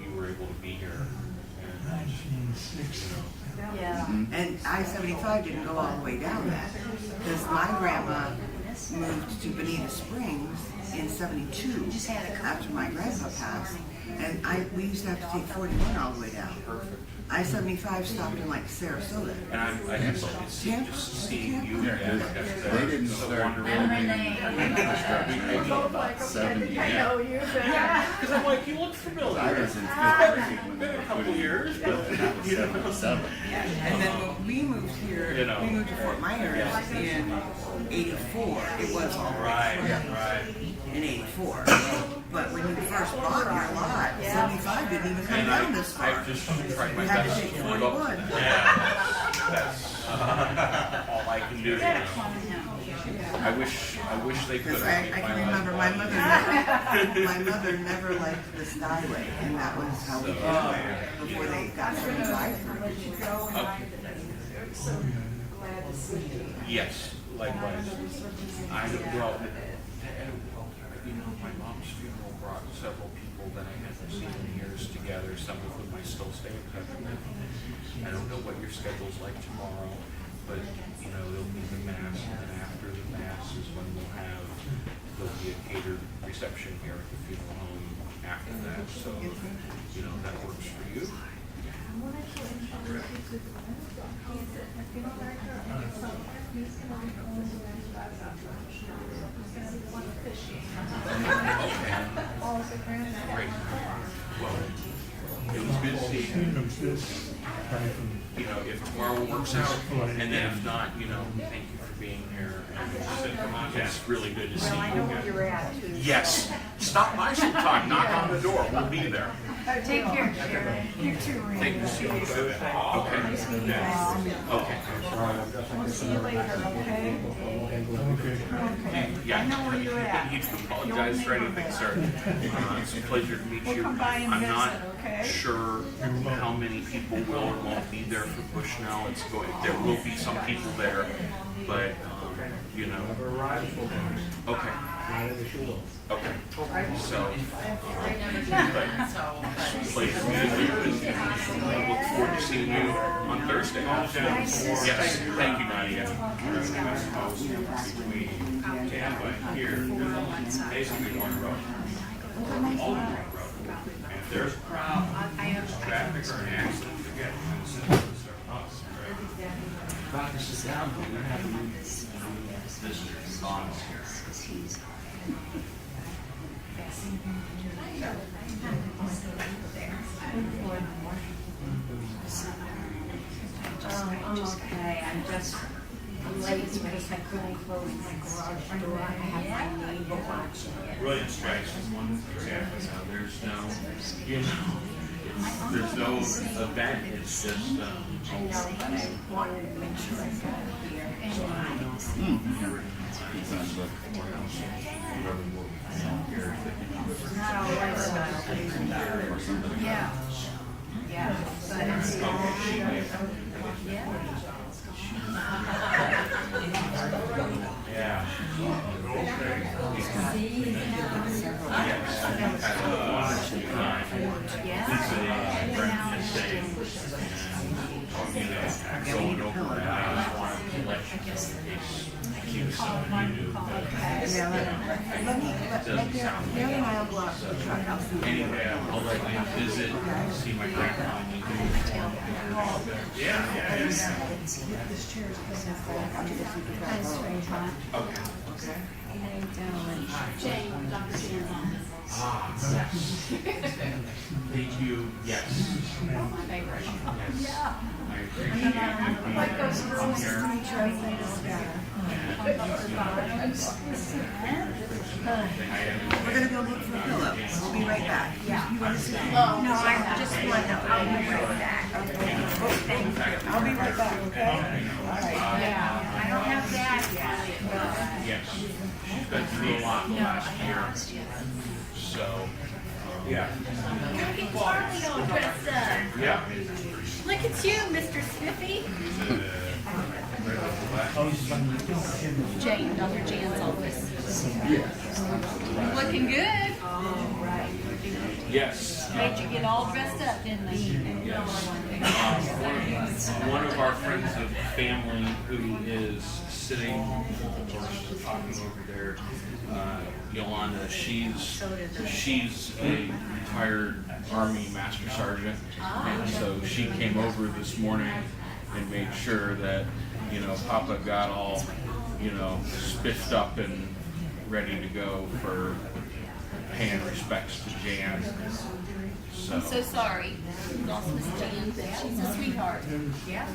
you were able to be here. And, you 1960. know, Yeah. And I-75 didn't go all the way down that. Because my grandma moved to Bonita Springs in 72 after my grandpa passed. And we used to have to take 41 all the way down. perfect. I-75 stopped in like Sarasota. And I have to see, just seeing you Yeah, again. they didn't start building infrastructure until about 70. I know you. Because I'm like, you look familiar. I was in 5th grade when they Been a were couple putting years, it, but built it out in 77. And then when we moved here, You know. we moved to Fort Myers in 84. It was all Right, right right. in 84. But when you first bought your lot, 75 didn't even come down this far. I've just tried my You had to best take to live up to 41. that. Yeah, that's all I can do. I wish they could. Because I can remember my mother never liked the Skyway, and that was how we did it before they got some drive-through. Yes, likewise. Well, you know, my mom's funeral brought several people that I hadn't seen in years together, some of whom I still stay in touch with. I don't know what your schedule's like tomorrow, but, you know, there'll be the mass, and then after the mass is when there'll be a catered reception here at the funeral home after that, so, you know, that works for you. Great. Well, it was good seeing you. You know, if tomorrow works out, and then if not, you know, thank you for being here. And it's really good to see you again. You're at. Yes, stop by sometime, knock on the door, we'll be there. Take care, Sharon. You too, Randy. Thank you so much. Okay. Okay. We'll see you later, okay? Okay. Yeah. I know where you're at. You need to apologize for anything, sir. It's a pleasure to meet We'll you. come by and I'm not visit, okay? sure how many people will or won't be there for Bushnell. There will be some people there, but, you know. Okay. Okay. So, but pleasure to meet you. I look forward to seeing you on Thursday. Yes, thank you, Nadia. Between Tampa and here, basically one road. All one road. And if there's a crowd, traffic or an accident, forget it. It's us. This is down, but we're having Visitors, bonds here. I'm okay. I'm late because I couldn't close my garage door. I had my neighbor watching it. Right, exactly. So there's no, you know, there's no event. It's just, I know, but I wanted to make sure I got it here. And It's on book. not all lifestyle things. Yeah. Yeah, but it's all, yeah. yeah. Going over that, I just wanted to let you know keep something you do. Yeah, let me, Mary and I'll go out to the truck. I'll see you. Anyway, I'll let you visit, see my grandpa. And you yeah. This chair is pissing off. I'm gonna go see the truck. Okay. Jane, Dr. Jan's office. Yes. Thank you. Yes. My favorite. Yes. I appreciate you Like those being girls here. We're gonna go look for pillows. We'll be right back. You want to see? No, I just want to, I'll be right back. Thank you. I'll be right back, okay? All right. Yeah, I don't have that yet. Yes. She's been through a lot the last year. So, yeah. Look at Charlie all dressed up. Yeah. Look at you, Mr. Spiffy. Jane, Dr. Jan's office. Looking good. Yes. Made you get all dressed up, didn't they? One of our friends of family who is sitting or talking over there, Yolanda, she's a retired Army Master Sergeant, and so she came over this morning and made sure that, you know, Papa got all, you know, spiffed up and ready to go for paying respects to Jan. I'm so sorry. We lost Miss Jan. She's a sweetheart. Yeah.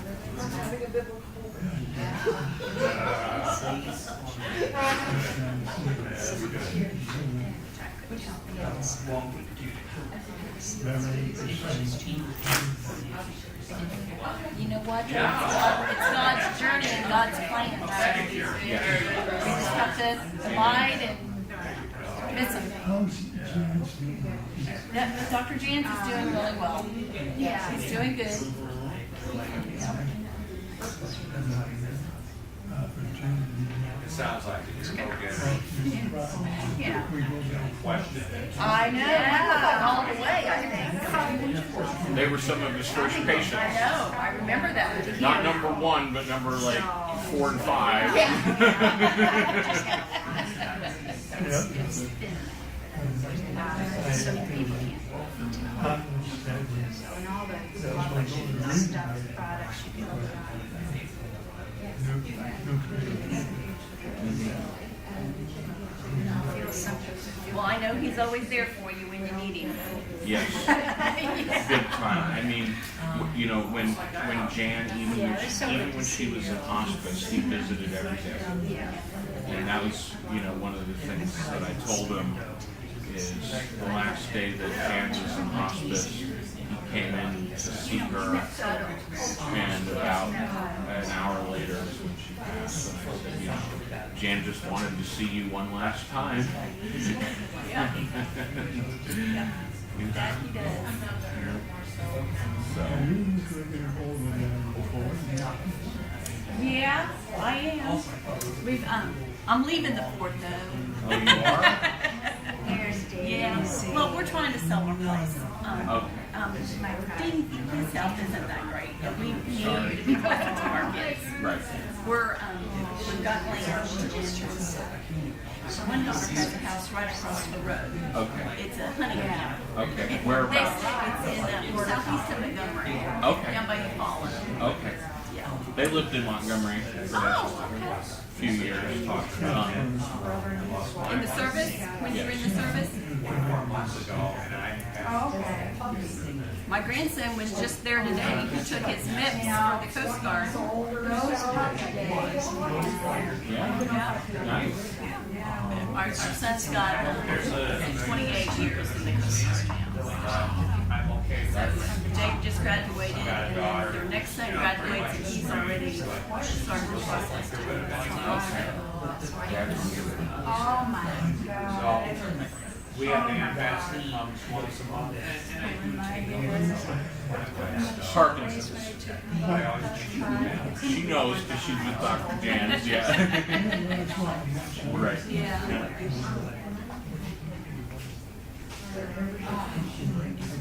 You know what? It's God's journey and God's plan. Right? We just have to abide and miss him. Dr. Jans is doing really well. Yeah, he's doing good. It sounds like it's okay. Yeah. Question. I know. All the way, I think. They were some of his first patients. I know. I remember that with Not him. number one, but number like 4 and 5. So people can't walk into it. So and all the publishing stuff, products you can look at. Feel something. Well, I know he's always there for you when you need him. Yes. Big time. I mean, you know, when Jan, even when she was in hospice, he visited every day. And that was, you know, one of the things that I told him is the last day that Jan was in hospice, he came in to see her, and about an hour later is when she passed, and I said, you know, Jan just wanted to see you one last time. That he does. Yeah, I am. I'm leaving the port though. Oh, you are? Here's Daisy. Yeah. Well, we're trying to sell our place. Okay. Dean, his health isn't that great. And we need to be closer to our kids. Right. We've got land. One daughter has a house right across the road. Okay. It's a honey camp. Okay. They Whereabouts? say it's in southeast of Montgomery. Okay. Down by the fallen. Okay. Yeah. They lived in Montgomery for a few years. In the service? When you were in the service? My grandson was just there today. He took his MIPS for the Coast Guard. Yeah. Nice. our son's got 28 years in the customs now. Jake just graduated, and then their next son graduates, and he's already started the process. Oh my God. We have Ann Bass that comes once a month. Parkinson's. She knows because she's with Dr. Janice, yeah. Right. Yeah.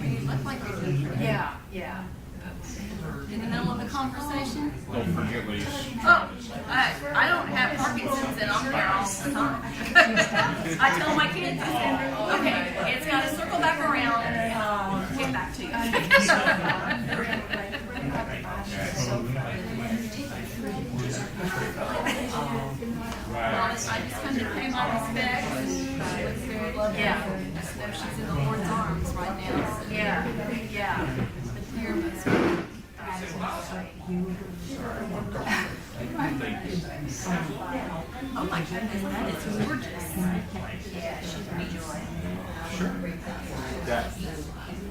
You look like you're doing pretty good. Yeah. In the middle of the conversation? Don't forget what he's. Oh, I don't have Parkinson's and I'm there all the time. I tell my kids, okay, it's got to circle back around and I'll get back to you. I just come to pay my respects. Yeah. So she's in the Lord's arms right now. So yeah. The fear of us. Oh my goodness, that is gorgeous. Yeah, she's a joy. Sure. That,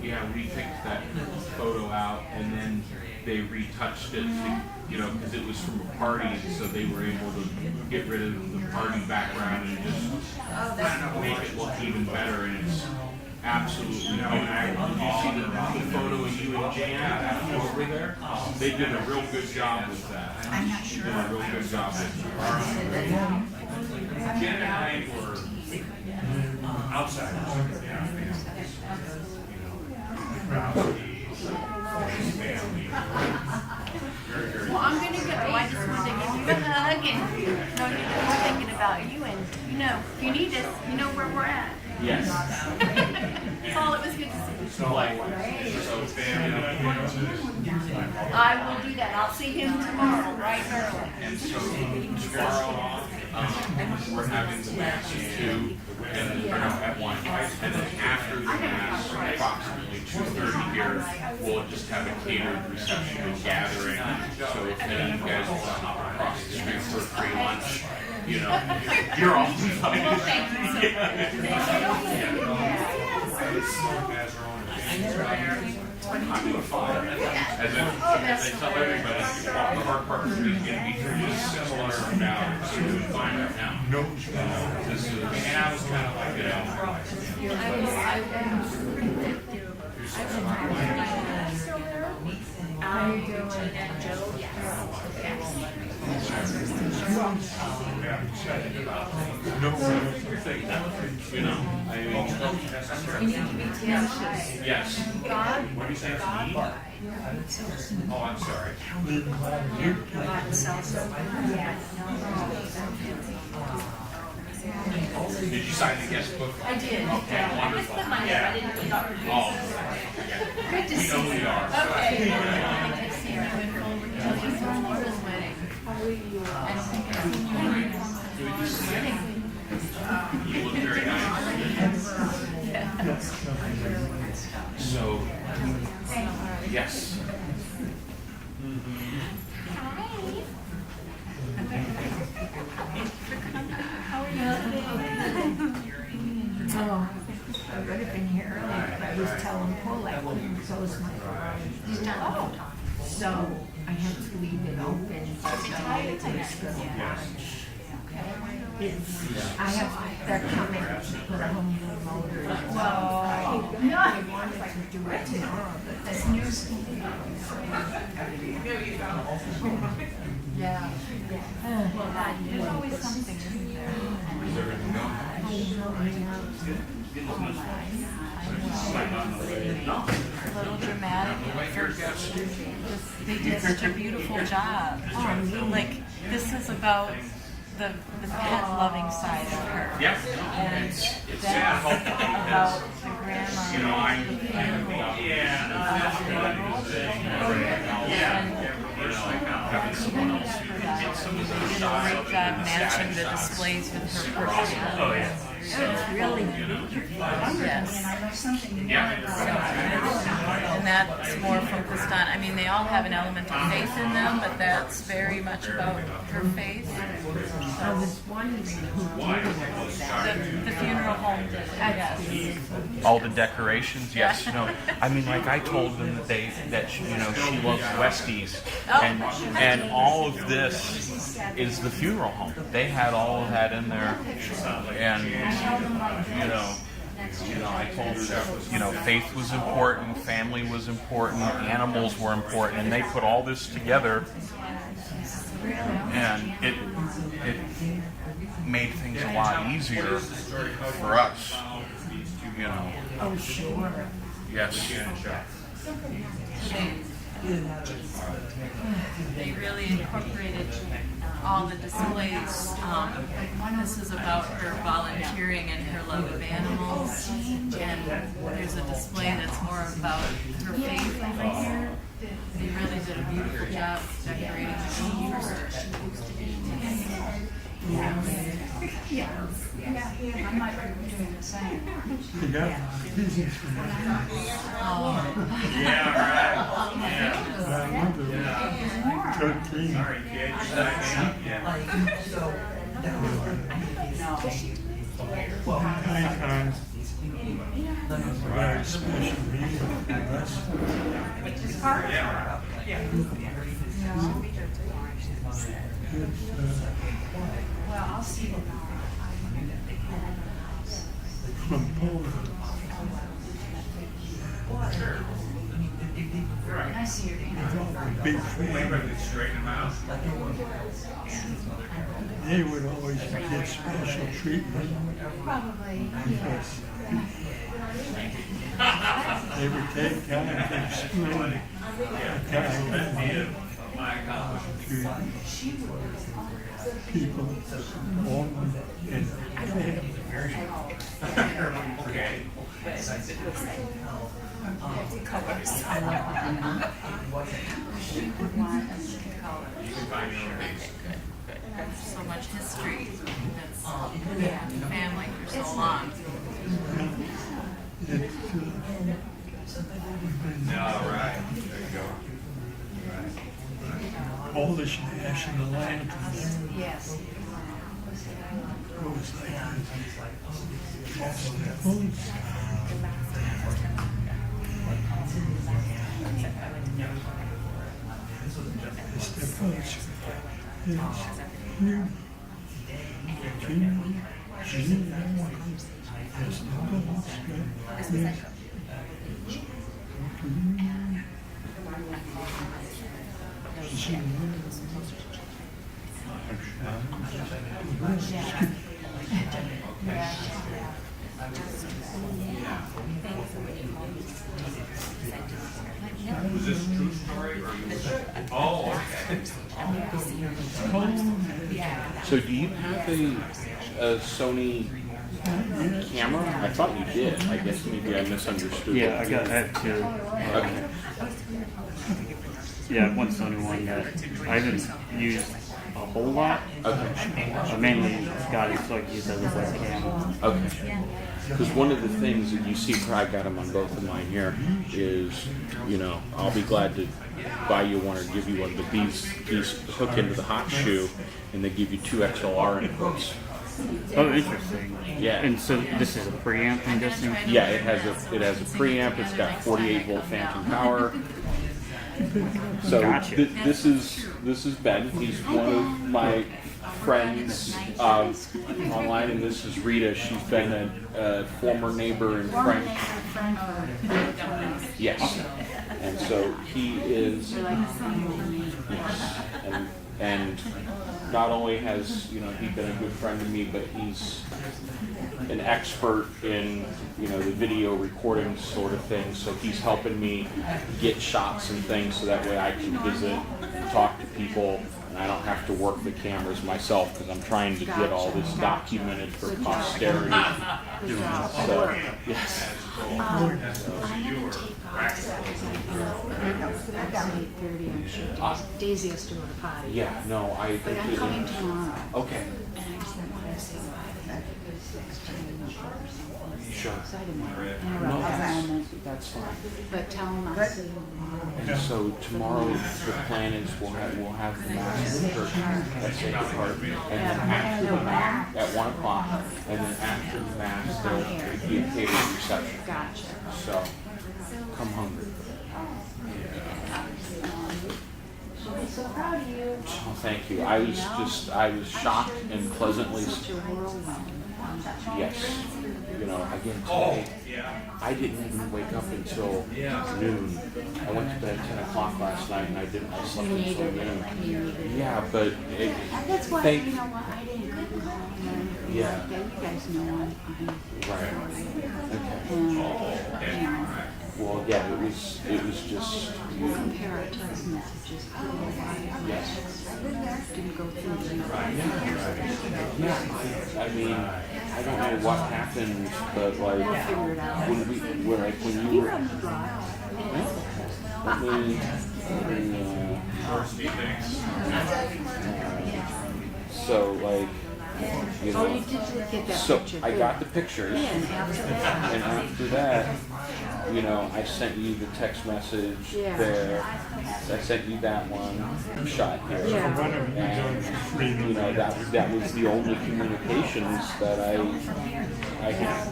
yeah, we picked that photo out and then they retouched it, to, you know, because it was from a party, so they were able to get rid of the party background and just make it look even better. And it's absolutely beautiful. Did you see the photo of you and Jan over there? They did a real good job with that. I'm not sure. Did a real good job with it. Jan and I were outsiders. Well, I'm gonna go. I just wanted to give you a hug and know you know we're thinking about you, and you know if you need us, you know where we're at. Yes. Paul, it was good to see you. So I will do that. I'll see him tomorrow, right early. And so tomorrow, we're having the mass too, and at 1. And then after the mass, approximately 2:30 here, we'll just have a catered reception and gathering. So if any of you guys want to hop across the street for a free lunch, you know, you're all invited. Well, thank you I'm doing fine. As I tell everybody, the hard part is going to be pretty similar now. So we're doing fine right now. No. This is, and I was kind of like, you know. How you doing? Joe? You know, I mean, You need to be tenacious. yes. God, What do you say? God. Oh, I'm sorry. God sells them. Yeah. Did you sign the guest book? I did. Okay, I just wonderful. put my name. I didn't put Dr. J's. Oh, Good to we see know you. who you are. Okay. Good to see you. I went forward to tell you from Laura's wedding. I don't think I've seen you in Good to see you. You look very nice. So, yes. Oh, I would have been here early, but I was telling Paul I couldn't close my garage. So I had to leave it open so it was good lunch. They're coming to put a home new motor in on Friday. I wanted to do it tomorrow, but this news. Yeah. Well, there's always something, isn't there? A little dramatic at first. They did such a beautiful job. Like, this is about the pet loving side of her. Yeah. And It's that's about the grandma. you know, having someone else who can get some of those Did a great job matching the displays with her personality. Oh, yeah. It was really Yes. and I left something more Yeah. about And that's more focused on, I mean, they all have an element of faith in them, but that's very much about her faith. I was wondering who did it. The funeral home did it, yes. All the decorations, yes, no. I mean, like I told them that she loves Westies, and all of this is the funeral home. They had all of that in there, and I told her that faith was important, family was important, animals were important, and they put all this together, and it made things a lot easier for us. Oh, sure. Yes. They really incorporated all the displays. This is about her volunteering and her love of animals. And there's a display that's more about her faith over here. They really did a beautiful job decorating the room for her. Yeah, I might be doing the same. You got business with that. I wonder, 13. Many times, it's a very special meeting for us. Well, I'll see them From Poland. I see her. Big fan. They would always get special treatment Probably, because they would take time to explain the guy to people on and So much history that's been family for so long. Polish national anthem yes. goes like this. Stepos. Was this a true story or oh, okay. So do you have a Sony camera? I thought you did. I guess maybe I misunderstood. Yeah, I have two. Okay. Yeah, I have one Sony one that I haven't used a whole lot. Okay. I mainly got it so I can use it as like a camera. Okay. Because one of the things that you see, I got them on both of mine here, is, I'll be glad to buy you one or give you one, but these hook into the hot shoe and they give you 2 XLR inputs. Oh, interesting. Yeah. And so this is a preamp, I'm guessing? Yeah, it has a preamp, it's got 48 volt phantom power. So Gotcha. this is Ben. He's one of my friends online, and this is Rita. She's been a former neighbor and friend. Yes, and so he is. Yes, and not only has he been a good friend to me, but he's an expert in the video recording sort of thing. So he's helping me get shots and things, so that way I can visit, talk to people, and I don't have to work the cameras myself because I'm trying to get all this documented for posterity. So yes. I've got 8:30, I'm sure. Daisy has to go to potty. Yeah. No, I. But I'm coming tomorrow. Okay. And I just to say bye. Sure. So I didn't want to No, interrupt that moment. that's fine. But tell them I'll see them tomorrow. And so tomorrow, the plan is we'll have the mass in church at Sacred Heart, and then after the mass, at 1 o'clock, and then after the mass, there'll be a catered reception. Gotcha. So, come hungry. I'm so proud of you. Oh, thank you. I was shocked and pleasantly, Such a whirlwind. yes. You know, again, today, I didn't even wake up until noon. I went to bed at 10 o'clock last night, and I slept until noon. Yeah, but That's why, thank, you know what, I didn't go home. yeah. You guys know I'm Right. and, you know, Well, yeah, it was just, compare our text messages for a little while. yes. Didn't go through the Yeah, I mean, I don't know what happened, but like, figure it out. when you You were, run the drive. let me, so like, you Oh, know, you did get that so picture. I good. got the pictures, Yeah, and after that. and after that, you know, I sent you the text message Yeah. there. I sent you that one shot here. Yeah. And, you know, that was the only communications that I had.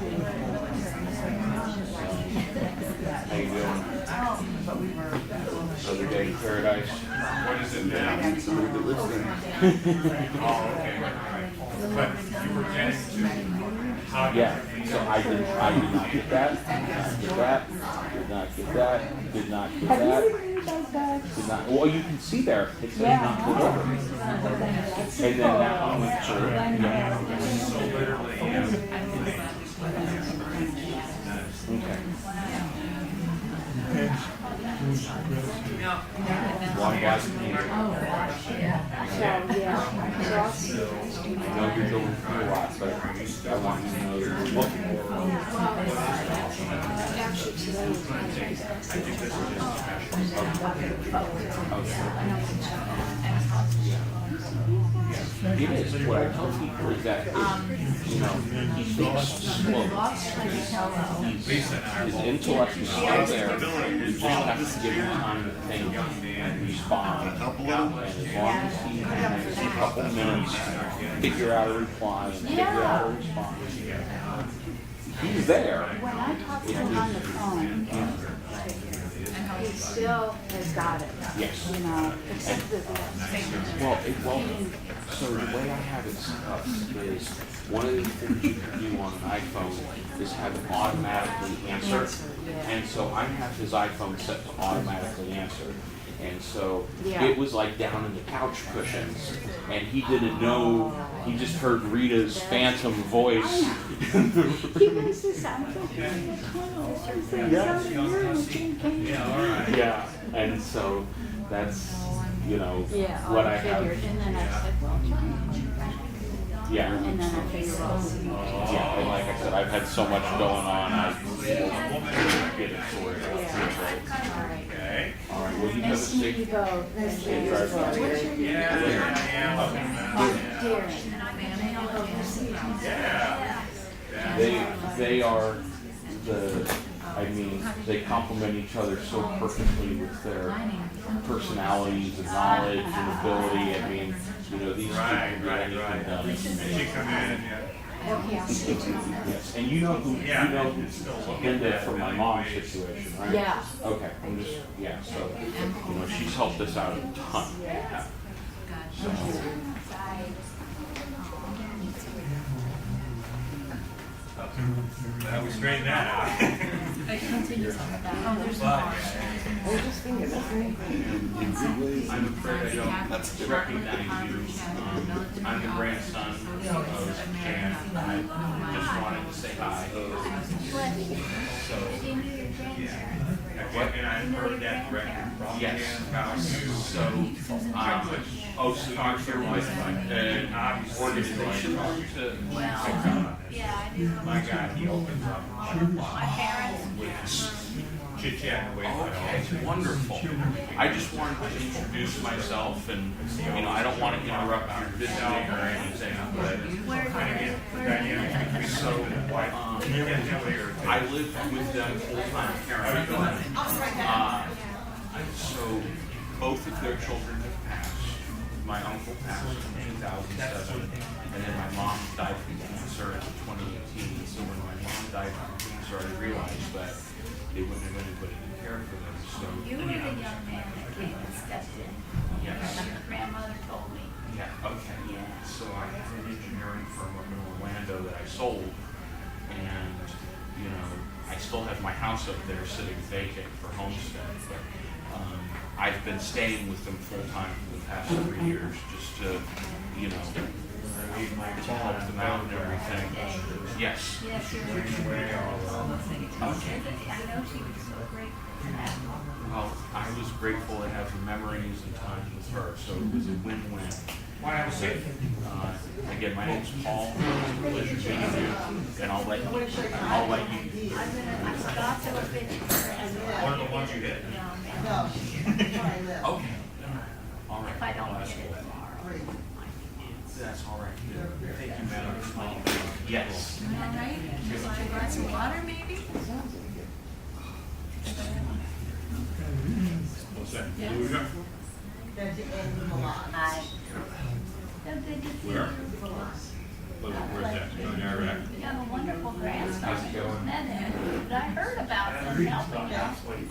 How you doing? Another day in paradise. What is it now? Oh, okay, right. But you were getting to how you Yeah, so I did not get that, did not get that, did not get that, did not, well, you can see there, it says not delivered. And then that one went through, yeah. so literally, Okay. One glass of beer. I know you're going through a lot, but I want you to know you're looking Actually, today is It is. What I tell people is that, you know, he thinks slowly. His intellect is still there. You just have to give him time to think and respond. And as long as he has a couple minutes, figure out a reply and figure out a response. He's there. When I talk to him on the phone, he still has got it. Yes. You know, except that So the way I have it set up is one of the things you can do on an iPhone is have it automatically answer. And so I have his iPhone set to automatically answer. And so it was like down in the couch cushions, and he didn't know, he just heard Rita's phantom voice. he makes this sound like Yeah, and so that's, you know, what I have. And then I said, well, John. Yeah. And then I figured out. Yeah, and like I said, I've had so much going on, I will get it sorted out. All right. okay. All right, well, you have a Nice to meet you safe. both. Nice to meet you drive. both. What's your name? Darren. They are I mean, they complement each other so perfectly with their personalities and knowledge and ability. I mean, you know, these two can get anything done. And she come in, Okay, I'll see you tomorrow. Yes, and you know Linda from my mom's situation, right? Yeah. Okay, I'm just, yeah, so, you know, she's helped us out a ton. So, Now we straighten that out. I continues on with that. Oh, there's I'm afraid I don't recognize you. I'm the grandson of Jan. I just wanted to say hi. So, and I heard that record from Jan's house. So I was Oh, so talk to your wife and organization. Well, yeah, I do. My God, he opens up. My parents. Chit chat away. Okay, wonderful. I just wanted to introduce myself, and I don't want to interrupt your visiting or anything, but so I live with them full time here. So both of their children have passed. My uncle passed in 2007, and then my mom died from cancer in 2018. So when my mom died from cancer, I realized that they wouldn't have anybody to care for them. So You were the young man that came and stepped in. yes. Your grandmother told me. Yeah, okay. Yeah. So I had an engineering firm up in Orlando that I sold, and I still have my house up there sitting vacant for homestead, but I've been staying with them full time for the past 3 years just to, to help them out and everything. Yes. Yes, you're working all the things. Okay. I know she was so grateful for that. Well, I was grateful to have the memories and time with her, so it was a win-win. Again, my name's Paul. It's a pleasure meeting you, and I'll let you. I forgot to have been One of the ones you hit. No. Okay. All right. If I don't get it tomorrow. That's all right. Thank you, madam. Yes. All right. Just want to grab some water, maybe? What's that? Yes. Hi. So good to see you. Where's that? In Iraq? You have a wonderful grandson. How's it going? Met him, but I heard about them helping out. Okay,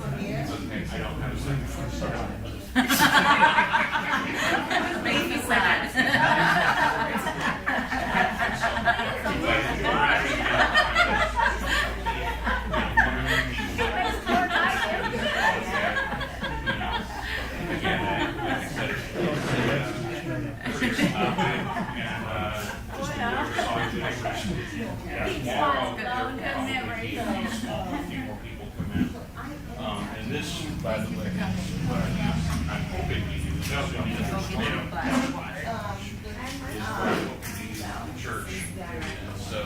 I don't have a second. That was baby sad. And this, by the way, I'm hoping you use this one is what we use in the church. And so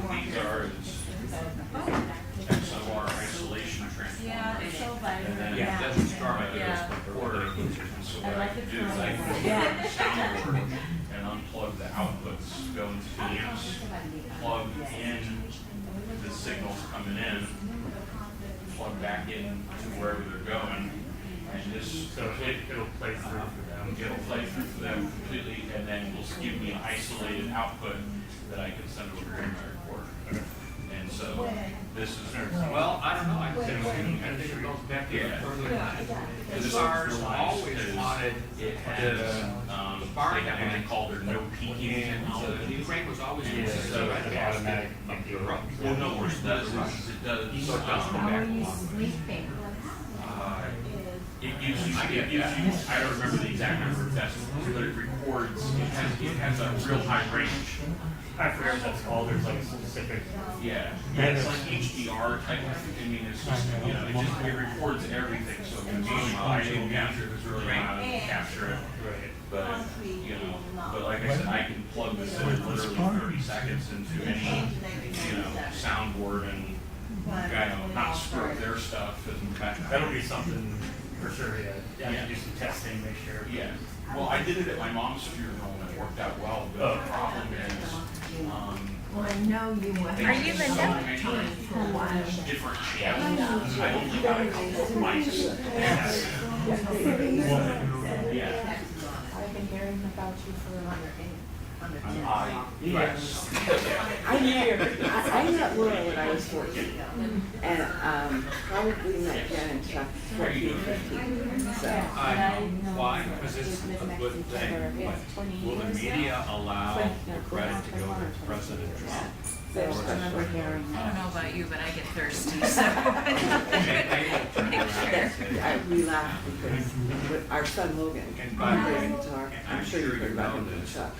these are some of our isolation transformers. Yeah, it's so bad. And then it doesn't start at this recording. So what I can do is I can go to the soundboard and unplug the outputs, go into amps, plug in the signals coming in, plug back in to wherever they're going, and this it'll play through for them. It'll play through for them completely, and then will give me an isolated output that I can send over to my recorder. And so this is I don't know. I think it goes back to the SARS always wanted it has they have what they call their no peaking technology. The Ukraine was always So automatic. well, no, what it does is it does so it does come How back. are you sleeping? It gives you, I don't remember the exact number of decibels, but it records, it has a real high range. I forget what that's called, there's like a specific. Yeah, it's like HDR type of thing. I mean, it's just, it records everything, so it can be I didn't capture, there's really not how to capture it. But, but like I said, I can plug this in literally 30 seconds into any, soundboard and, not screw up their stuff. That'll be something for sure, yeah. You have to do some testing, make sure. Yeah. Well, I did it at my mom's funeral and it worked out well, but the problem is, Well, I know you were. Are you Linda? Different channels. I only got a couple of mics. Yeah. I've been hearing about you for Yes. I met Laura when I was 14, and probably met Jan and Chuck 14, 15. So. Why? Because it's a good thing. Will the media allow the credit to go to President Trump? I don't know about you, but I get thirsty, so. We laughed because our son Logan played guitar. I'm sure you heard about him with Chuck.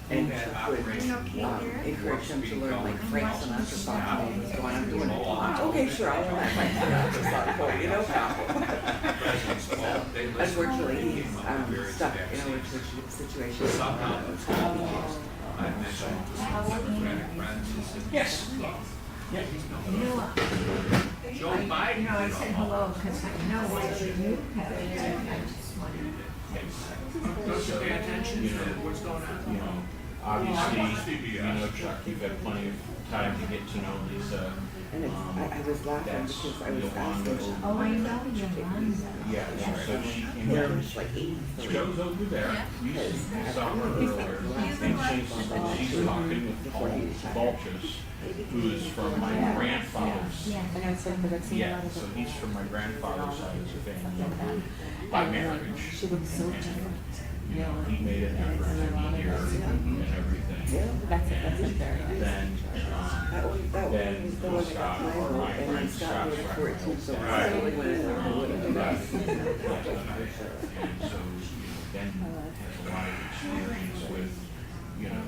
And Chuck would encourage him to learn like Frank Sinatra songs when he was going, I'm doing it. Okay, sure, I'll learn that Frank Sinatra song for you, no problem. Unfortunately, he's stuck in a relationship situation. Yes. Joe Biden. You know, I said hello because I know what you have. I just wanted Don't you pay attention to what's going on? You know, obviously, you know, Chuck, you've had plenty of time to get to know Lisa. And I was laughing because I was asking. Oh, I know Yolanda. Yeah, so she came There down. was like 83. Joe's over there. You saw her earlier. And she's talking with Paul Balchus, who's from my grandfather's. Yeah, so he's from my grandfather's side of the family by marriage. She looks so different. You know, he made an effort to be here and everything. That's very nice. Then, then Scott, my friend Scott, And so, and so, you know, Ben has a lot of experience with, you know,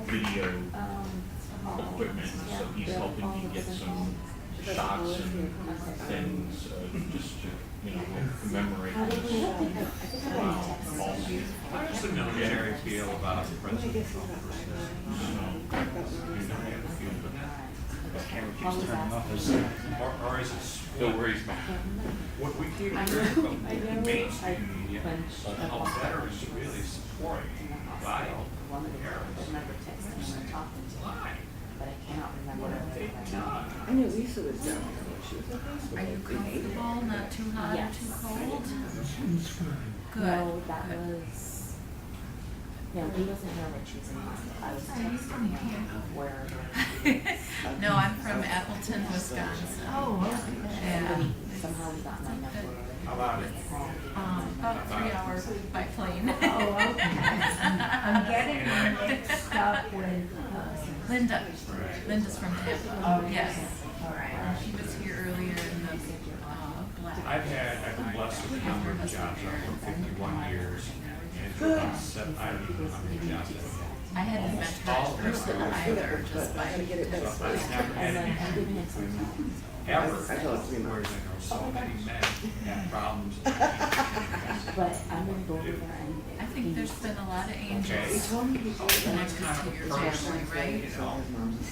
video equipment, so he's helping me get some shots and things, just to, you know, commemorate this. How does the military feel about President Trump? Or is it still worries me? What we keep hearing from the mainstream media, how veterans really support vital parents. Why? But I cannot remember What have they done? I knew Lisa was down there when she was in hospital. Are you comfortable, not too hot or Yes. too cold? Good. No, that was, no, he wasn't here when she was in hospital. I was texting him where. No, I'm from Appleton, Wisconsin. Oh, okay. And Somehow we got my number. How about it? about 3 hours by plane. Oh, okay. I'm getting mixed up with, Linda. Linda's from Tampa. Okay. Yes. all right. She was here earlier in the black. I've been blessed with a number of jobs. I've worked 51 years. And for about seven, I don't even know how many jobs I've had. I hadn't met her in person either, just by Gotta get it done. But it's never And had then I'm giving any him some time. ever, I told her 3 whereas months. I know so many men have problems. But I'm gonna go over there and. I think there's been a lot of Okay. angels connected to your family, right? You know,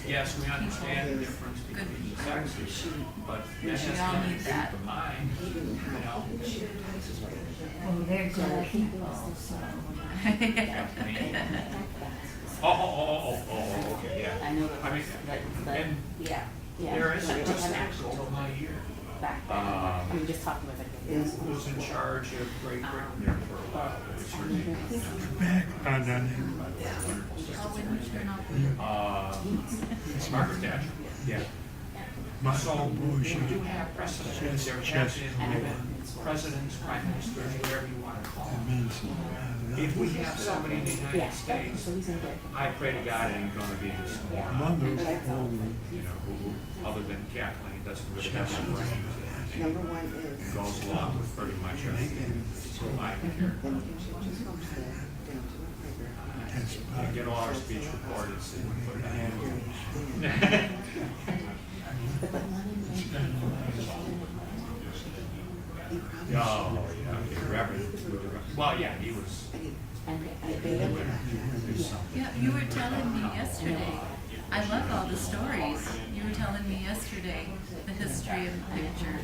yes, we understand the difference between the sexes, but that has We all to need be that. the mind, you know. Well, they're good people, so. Okay, yeah. I know that. I mean, But, and yeah, yeah. there is But a I just haven't actually told my him year. back then. I mean, just talking with him. Who's in charge of Great Britain there for a while? What's her name? Back on that. Oh, when you turn off the Margaret Thatcher. Yeah. So, we do have precedents. There have been presidents, prime ministers, whatever you want to call them. If we have somebody in the United States, So he's in good. I pray to God ain't gonna be this moron, you know, who, other than Kathleen, doesn't really have some brains. Number one is. Goes along with pretty much everything life here. Then you can change his homestead down to a playground. And get all our speech recorded, so we put it on. Oh, yeah, Reverend. Well, yeah, he was. Yeah, you were telling me yesterday. I love all the stories. You were telling me yesterday the history of the picture.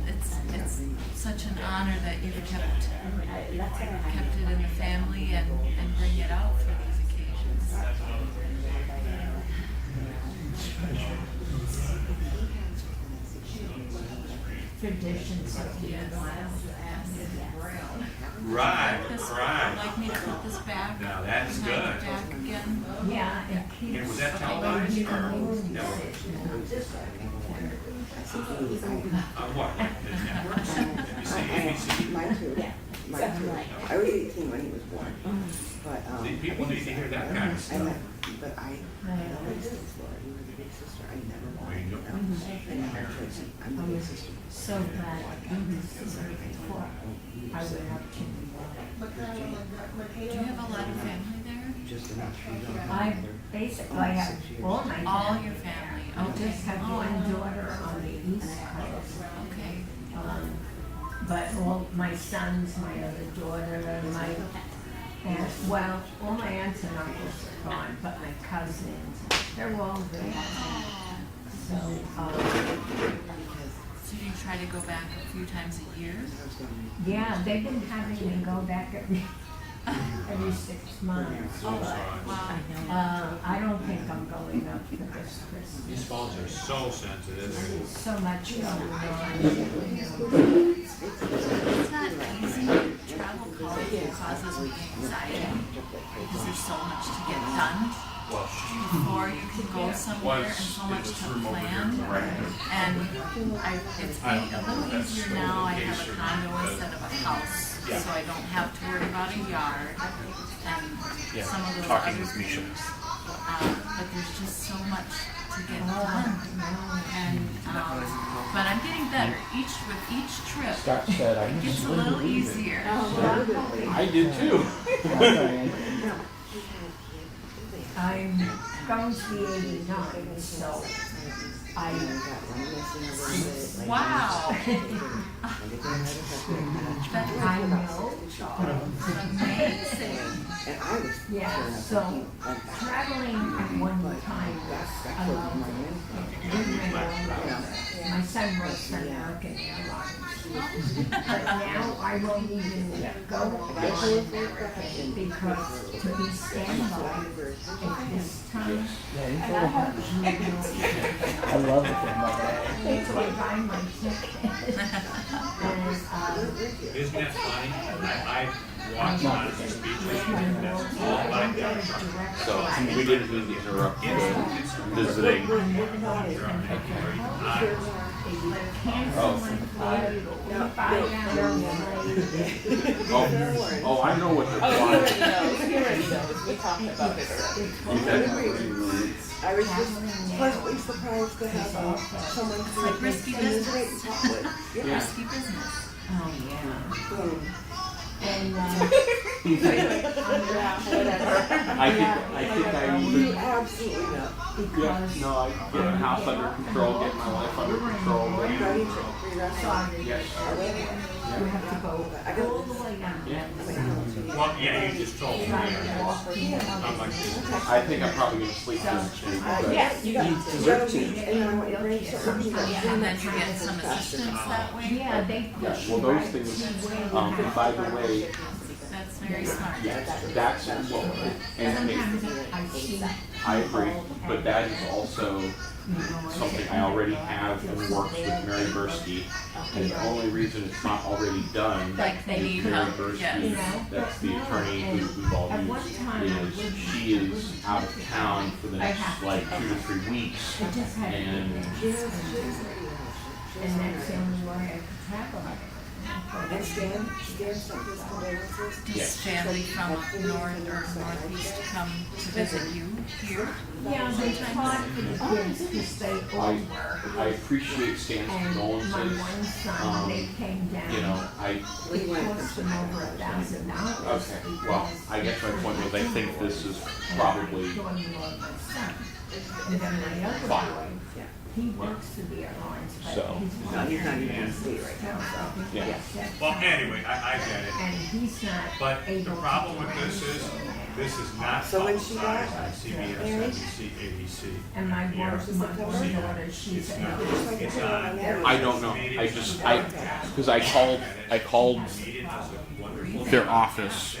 It's such an honor that you've kept it in the family and bring it out for these occasions. Traditions of the Yes. Right, This, right. like me to put this back. Now, that's behind good. the Jack again. Yeah, and keep. And was that televised or? No. On what? The networks? ABC? Mine too. Mine too. I was 18 when he was born, but, The people need to hear that kind of stuff. But I always told Laura, you were the big sister, I never wanted to know. And now Tracy, I'm the big sister. So glad before I went up to Do you have a lot of family there? I basically have all my All family. your family, I okay. just have one daughter on the east coast. Okay. But all my sons, my other daughter, my aunt, well, all my aunts and uncles are gone, but my cousins, they're all there. So, So you try to go back a few times a year? yeah, they've been having me go back every 6 months. Oh, wow. I don't think I'm going up for this Christmas. These phones are so sensitive. There's so much going on. It's not easy to travel causes me anxiety because there's so much to get done before you can go somewhere and so much to plan. And it's been a little easier now. I have a condo instead of a house, so I don't have to worry about a yard and some of those other things. But there's just so much to get done. And but I'm getting better. With each trip, Scott said, I it gets a little easier. I did too. I'm going to be 89, so Wow. I know. Amazing. Yeah, so traveling at one time was a lot of fun. My son works for American Airlines. But now I won't even go on American because to be standby at this time. And I hope you I love it. it's like I'm my ticket. Isn't that funny? I watched one of the speeches and that's all like that. So we didn't mean to interrupt visiting. Oh, I know what you're He already knows. We talked about it earlier. I was just pleasantly surprised to have someone It's like risky business. Yeah. Risky business. Oh, yeah. And, You absolutely know. Yeah, no, I get my house under control, get my life under control. Ready to re-wrestle? Yes. you have to go all the way down. Well, yeah, you just told me. I'm like this. I think I'm probably gonna sleep this too. Yeah, you gotta be, and then what your brain starts to do. And then you get some assistance that way. Yeah, they. Well, those things, and by the way, That's very smart. that's, well, and I agree, but that is also something I already have in the works with Mary Bursky. And the only reason it's not already done Like they need Mary help, Bursky, yes. that's the attorney who we've all used, is she is out of town for the next like 2 to 3 weeks. And And that's the only way I could travel. And Stan sent his condolences. Does family from up north or northeast come to visit you here? Yeah, they taught for the kids to stay over. I appreciate Stan's And my condolences. one son, they came down. You know, It cost them over $1,000. okay, well, I guess my point was I think this is probably And then my other fine. boy, he works for the airlines, but So, he's No, he's not even in the state right now, Yeah. Well, anyway, I get it. And he's not But the able problem to with this is not So when she publicized got on CBS, married? NBC, ABC. And my Yeah. one daughter, she's It's not, able. it's not. I don't know, I just, because I called their office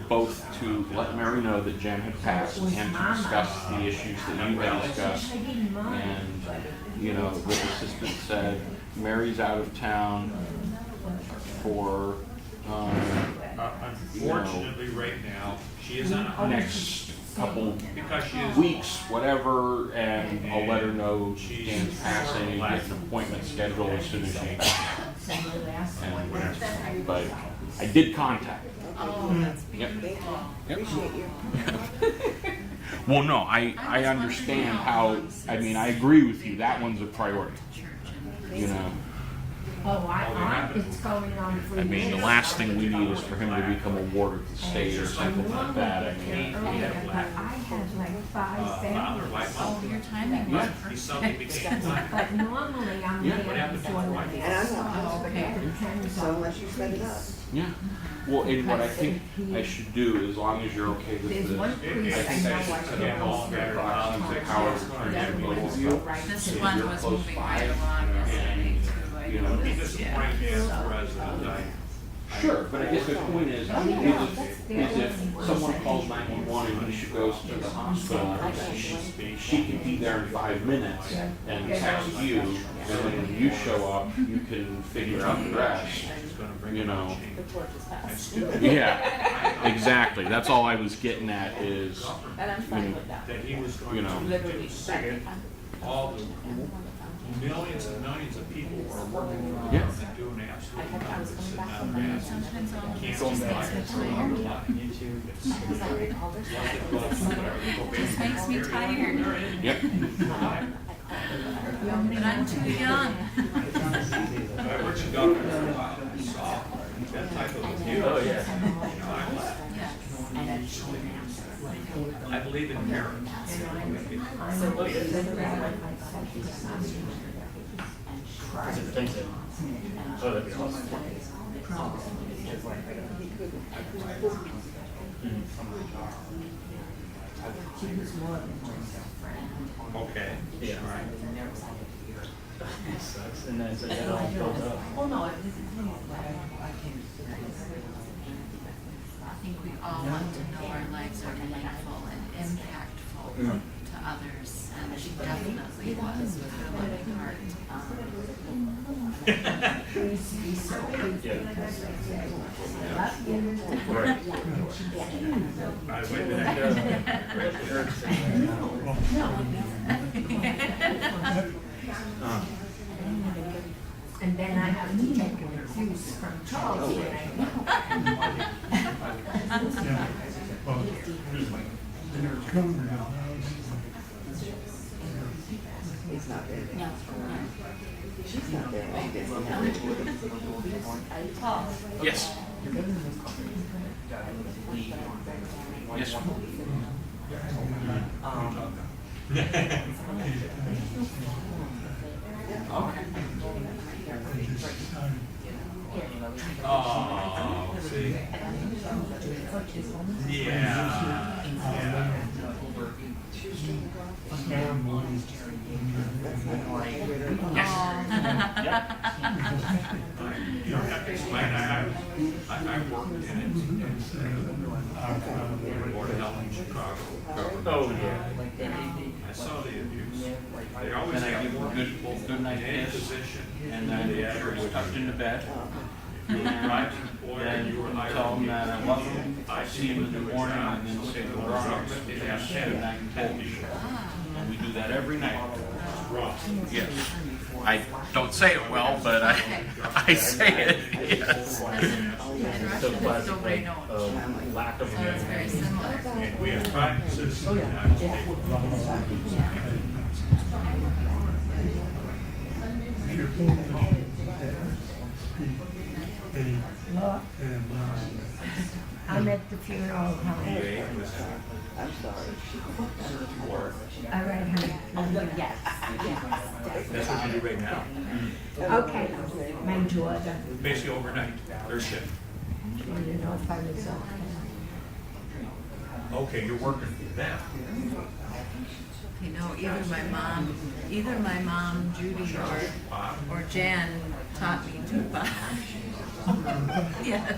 both to let Mary know that Jen had passed and to discuss the issues that you had discussed. And, you know, the assistant said, Mary's out of town for, Unfortunately, right now, she is on a next couple because she is. weeks, whatever, and I'll let her know Dan's passing and get an appointment scheduled as soon as she and, but I did contact her. Oh, that's Yep. beautiful. Appreciate you. Well, no, I understand how, I mean, I agree with you, that one's a priority, you know. It's going on for I mean, the last thing we need is for him to become a ward of the state or something like that. I mean, I had like 5 families. Oh, your timing was perfect. But normally I'm there before the And I'm not, Oh, okay. so unless you set it up. yeah. Well, and what I think I should do, as long as you're okay with There's this, one I priest I think I know should I set can up all the proxies of power of attorney for both of you. This If one you're was close moving by, right along yesterday too. I you know, He disappointed me as a resident. Sure, but I guess the point is if someone calls 911 and she goes to the hospital, she can be there in 5 minutes and text you, and then when you show up, you can figure out the rest, you know. The torch is passed. Yeah, exactly. That's all I was getting at is, And I'm fine with that. That he was going you to know, Literally. say all the millions and millions of people who are working for Yeah. him and doing absolutely I was nothing, coming sitting back out from there. Sometimes all Can't this go just back makes me and tired. because I did all this. Just makes me tired. yep. But I'm too young. I worked in government for a while, and I saw that type of abuse. Oh, yeah. Yes. I believe in parents. Thanks. Oh, that'd be awesome. Okay. Yeah. It sucks. And then so that all built up. I think we all want to know our lives are meaningful and impactful to others, and she definitely was with her loving heart. Right. By the way, did I And then I have to take a juice from Charles when He's not there. She's not there. I guess Paul. Yes. Yes. Oh, see. Yeah. I worked in it. Board of Health in Chicago. Oh, yeah. I saw the abuse. They always And I have give more her people good night in any kiss, position. and then after it's tucked into bed, You were driving or then you were hired. tell them that I love them, I see them in the morning, and then say the Bronx, They which have is good night and kiss. And we do that every night. Yes. I don't say it well, but I say it, yes. So classic, like, lack of So it's very similar. And we have practices. I'm at the funeral home. I'm sorry. All right, honey. Yes. That's what you do right now. Okay, my daughter. Basically overnight, third shift. She didn't know if I was okay. Okay, you're working for them. You know, either my mom, Judy, or Jan taught me tuba. Yes.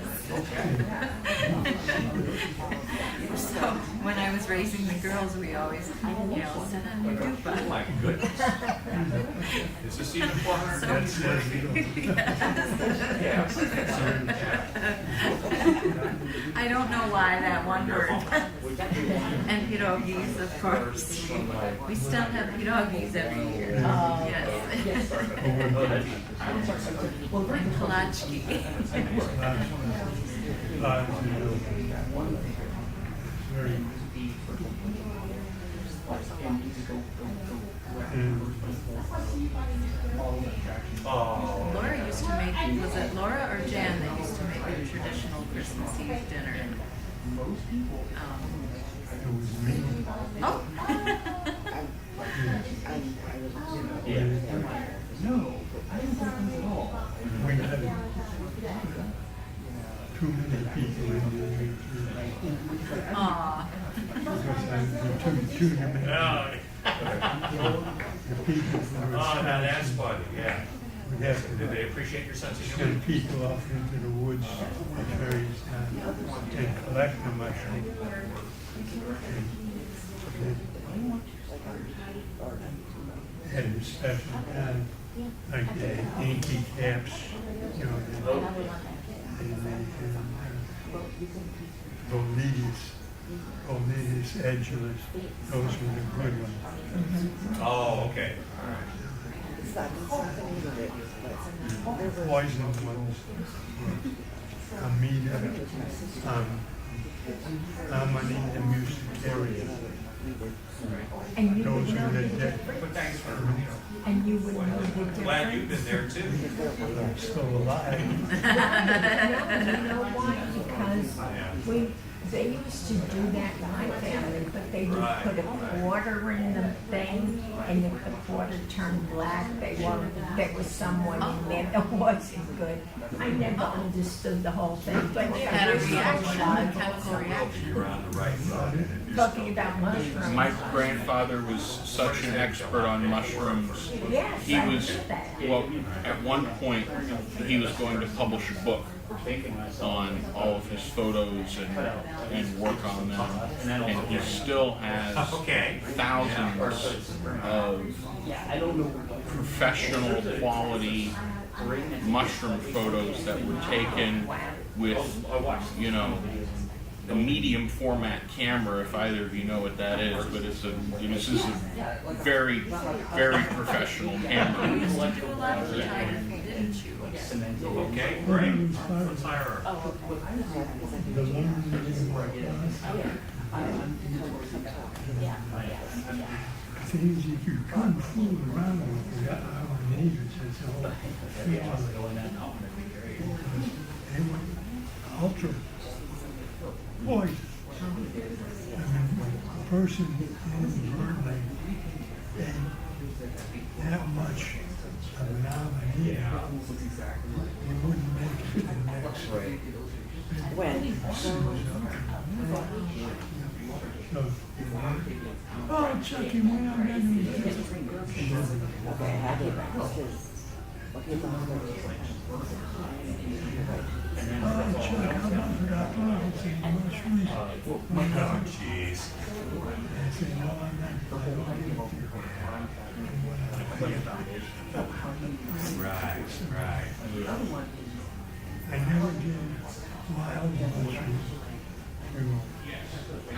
So when I was raising the girls, we always, sit on your Oh tuba. my goodness. Is this even for her? I don't know why that one word. And pierogies, of course. We still have pierogies every year. Yes. And kolachki. Oh. Laura, you used to make, was it Laura or Jan that used to make the traditional Christmas Eve dinner? It was me. Oh. No, we had too many people in there. Aw. Too many. The people from Oh, now that's funny, yeah. we have to Did they appreciate your sense of humor? send people off into the woods at various times and collect the mushrooms. Had a special kind, like the inky caps, you know, Boletus edulis, those were the good ones. Oh, okay. Poison ones were Amida, Amanita muscaria. And you Those would know were the the But thanks for, and you would know the difference. glad you've been there too. I'm still alive. You know why? Because they used to do that in my family, but they would put a quarter in the thing, and if the quarter turned black, there was someone in there that wasn't good. I never understood the whole thing, but Had a yeah, reaction, a chemical reaction. You're on the right thought. talking about mushrooms. My grandfather was such an expert on mushrooms. Yes, He I was, knew that. well, at one point, he was going to publish a book on all of his photos and work on them. And he still has thousands of professional quality mushroom photos that were taken with, you know, a medium format camera, if either of you know what that is, but this is a very, very professional camera. You used to do a lot of photography, didn't you? Okay, great. Let's hire her. The thing is, if you couldn't fool around with it, our neighbors had the whole they were ultra poison. I mean, a person in Berkeley ate that much of an amanita, you wouldn't make it the next day. So, oh, Chucky, when I'm done with this. Oh, Chuck, how about that pockets and mushrooms? Oh, jeez. I said, no, I'm not. Right. I never did wild mushrooms.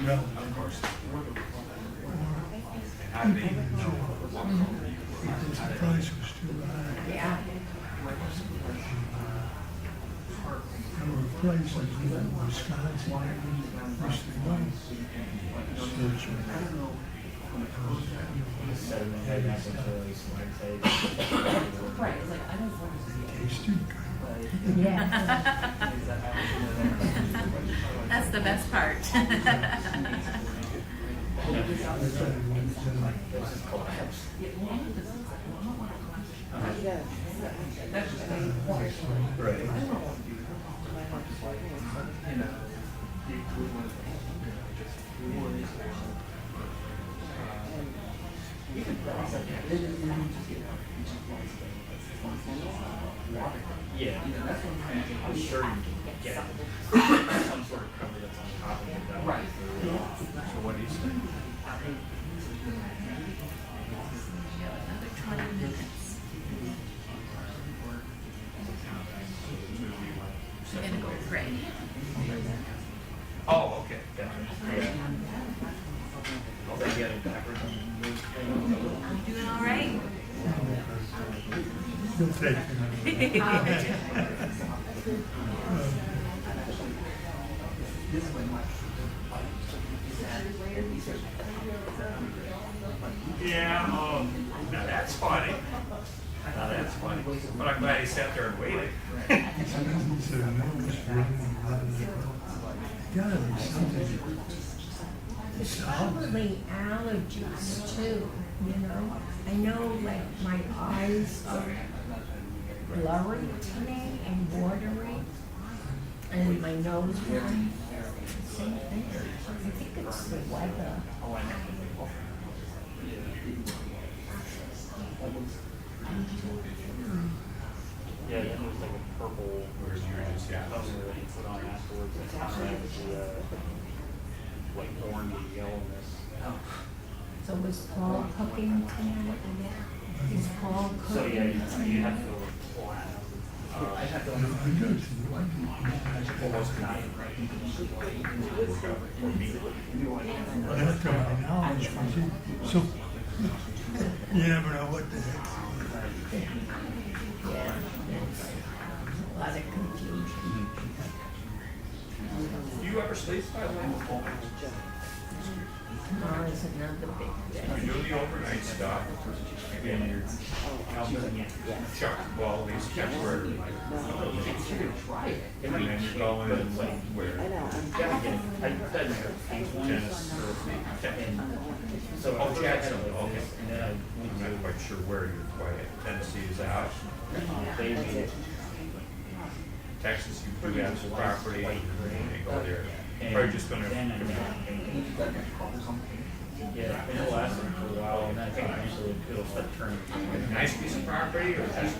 Well, Of course. or because the price was too high. Yeah. There were places in Wisconsin I used to go search tasted good. Yeah. That's the best part. Yeah, I'm sure you can get some sort of cover that's on top of it. Right. So what do you say? Another 20 minutes. We're gonna go pray. Oh, okay. Gotcha. I'll take the other backwards. You doing all right? You'll take it. Yeah, now that's funny. Now that's funny. But I'm glad he sat there and waited. So no, it's running, gotta be something. It's probably allergies too, you know? I know like my eyes are blurry today and watery, and my nose one, same thing. I think it's the weather. Yeah, then there's like a purple Where's yours? Yeah. color that you put on afterwards that combines the like orange yellowness. So was Paul cooking tonight? Is Paul So yeah, cooking you have tonight? to go flat. I have to No, I go to almost not. that's my knowledge, so you never know what the heck. Yeah, it's a lot of confusion. Do you ever sleep, by the way? Tomorrow's another big day. You do the overnight stuff, and you're Chuck, well, these temporary, and then you're going and like where? Tennis. So Oh, Jacksonville, okay. and then I went I'm not quite sure where you're quite. Tennessee is out. Daisy. Texas, you do have some property, they go there. Probably just gonna. Yeah, it'll last them for a while, and then I think eventually it'll start turning. Nice piece of property or just?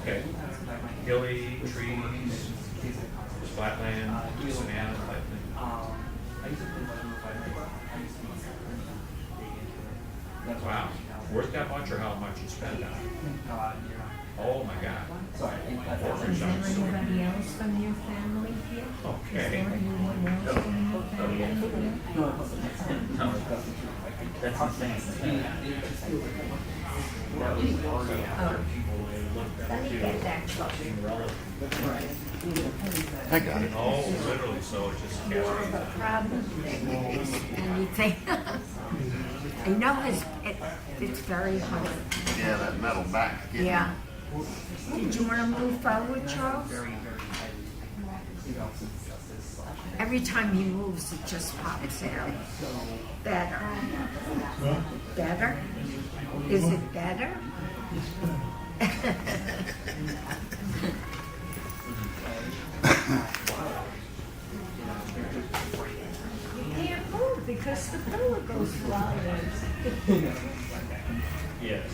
Okay. Hilly, trees, flatland, savanna type thing. Wow. Worth that much or how much you spend on it? Oh my God. Is there anybody else from your family here? Is there Okay. anyone else from your family here? That's insane. Let me get that truck. I got it. Oh, literally, so it just cascades. Problem is anything. I know it's very hard. Yeah, that metal back. getting- Yeah. Did you want to move forward, Charles? Every time he moves, it just pops out. Better. Better? Is it better? You can't move because the pillow goes flying. Yes.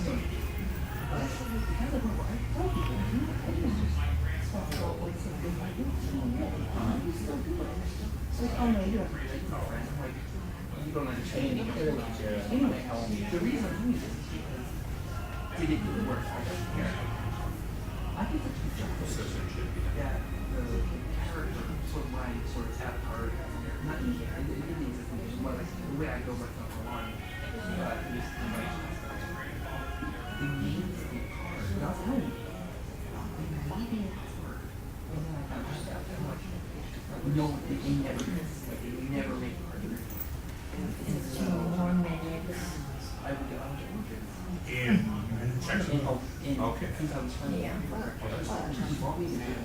It's 2 more minutes. In Texas? Okay. Yeah.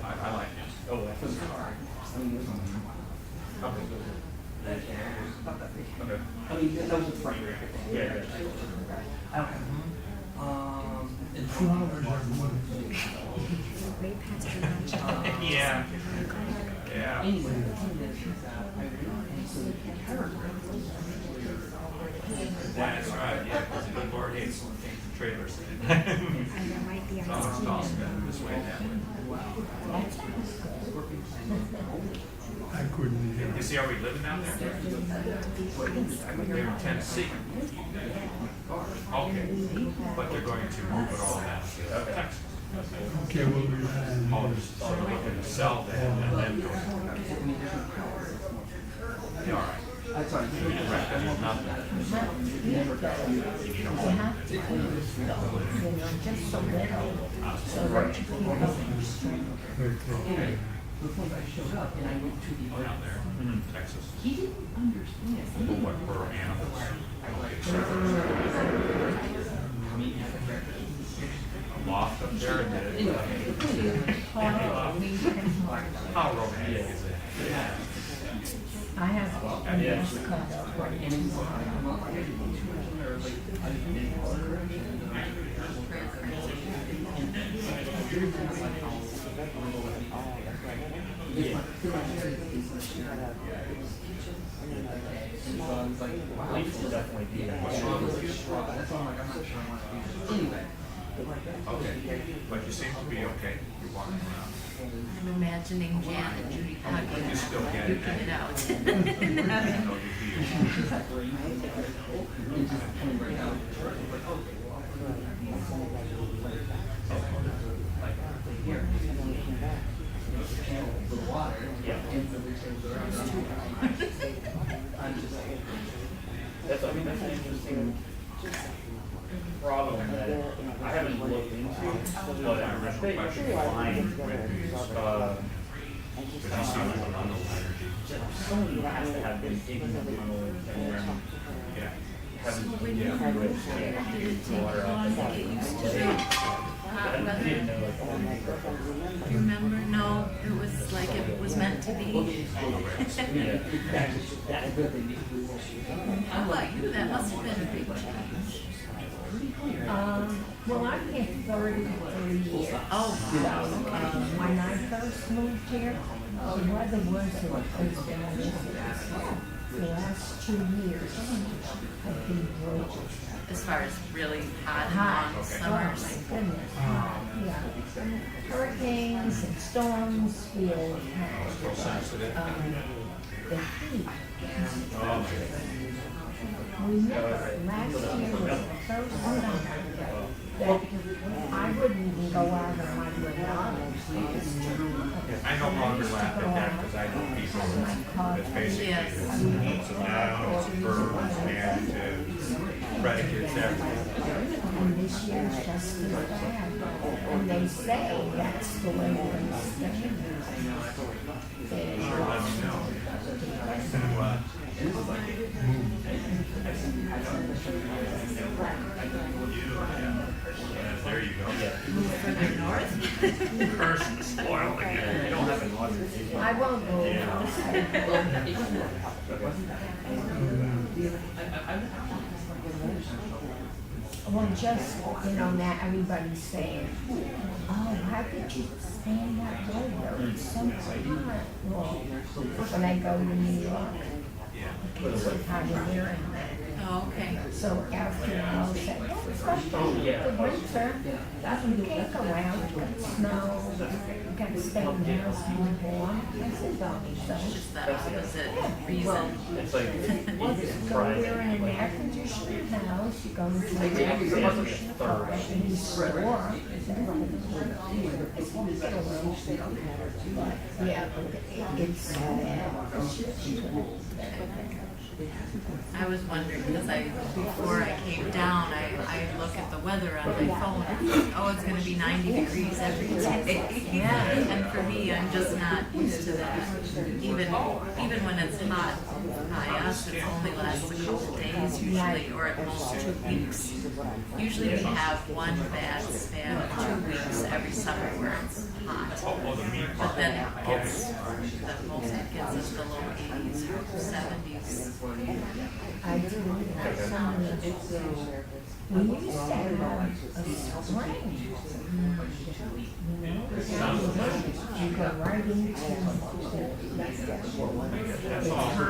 I like it. Oh, that's a car. Okay. I mean, that was a frame. Yeah. Way past your lunch. Yeah. Yeah. That's right, yeah, because the good Lord hates trailers. And there might be So it's ice all cream. spent this way and that way. I couldn't even. You see, are we living down there? They're in Tennessee. Okay, but they're going to move it all down to Texas. Okay, we'll be fine. Oh, so they're looking to sell that and then go. Yeah, all right. Right, 'cause there's nothing. You have to, you know, just a little, so that you can help. Okay. Down there in Texas. He didn't understand. What for animals? A loft walked up there and did it. How romantic is it? I have a nice cup. Okay, but you seem to be okay. You're walking around. I'm imagining Jan and Judy hugging, You still get it. duking it out. I know you feel. That's, I mean, that's an interesting problem that I haven't looked into, but I bet you should find, has to have been digging the tunnel and Did it take long to get used to the hot weather? You remember? No, it was like it was meant to be. How about you? That must have been a big change. Well, I've had 33 years. Oh, When I first moved here, the weather has been the last 2 years have been gorgeous. as far as really hot and long summers. Oh, my goodness. Yeah. Hurricanes and storms feel the heat. Last year was the first summer that I wouldn't even go out on my lawn. I no longer laugh at that because I know people that basically it's needs of nouns, verbs, adjectives, predicates, everything. And this year's just as bad. And they say that's the way things stay. Sure, let me know. There you go. Move further north? Person spoiled again. You don't have a north. I won't go. Well, just, now everybody's saying, oh, how did you stand that way? It's so hot. Well, when I go to New York, it's so kind of wearing that. Oh, okay. So after a while, I said, oh, it's like the winter. You can't go out, it's snow, you got to stay in the house and be warm. I said, don't be so. Just the opposite reason. It's like, You go there in an air conditioned house, you go to the air conditioned apartment, and you store. Yeah, it's I was wondering, because before I came down, I look at the weather on my phone, and oh, it's gonna be 90 degrees every day. Yeah. And for me, I'm just not used to that. Even when it's hot by us, it only lasts a couple days usually, or at most 2 weeks. Usually we have one bad span of 2 weeks every summer where it's hot. But then it gets, the most it gets is the low 80s or 70s. I do have some of the, we used to have a spring. You go right into it's hotter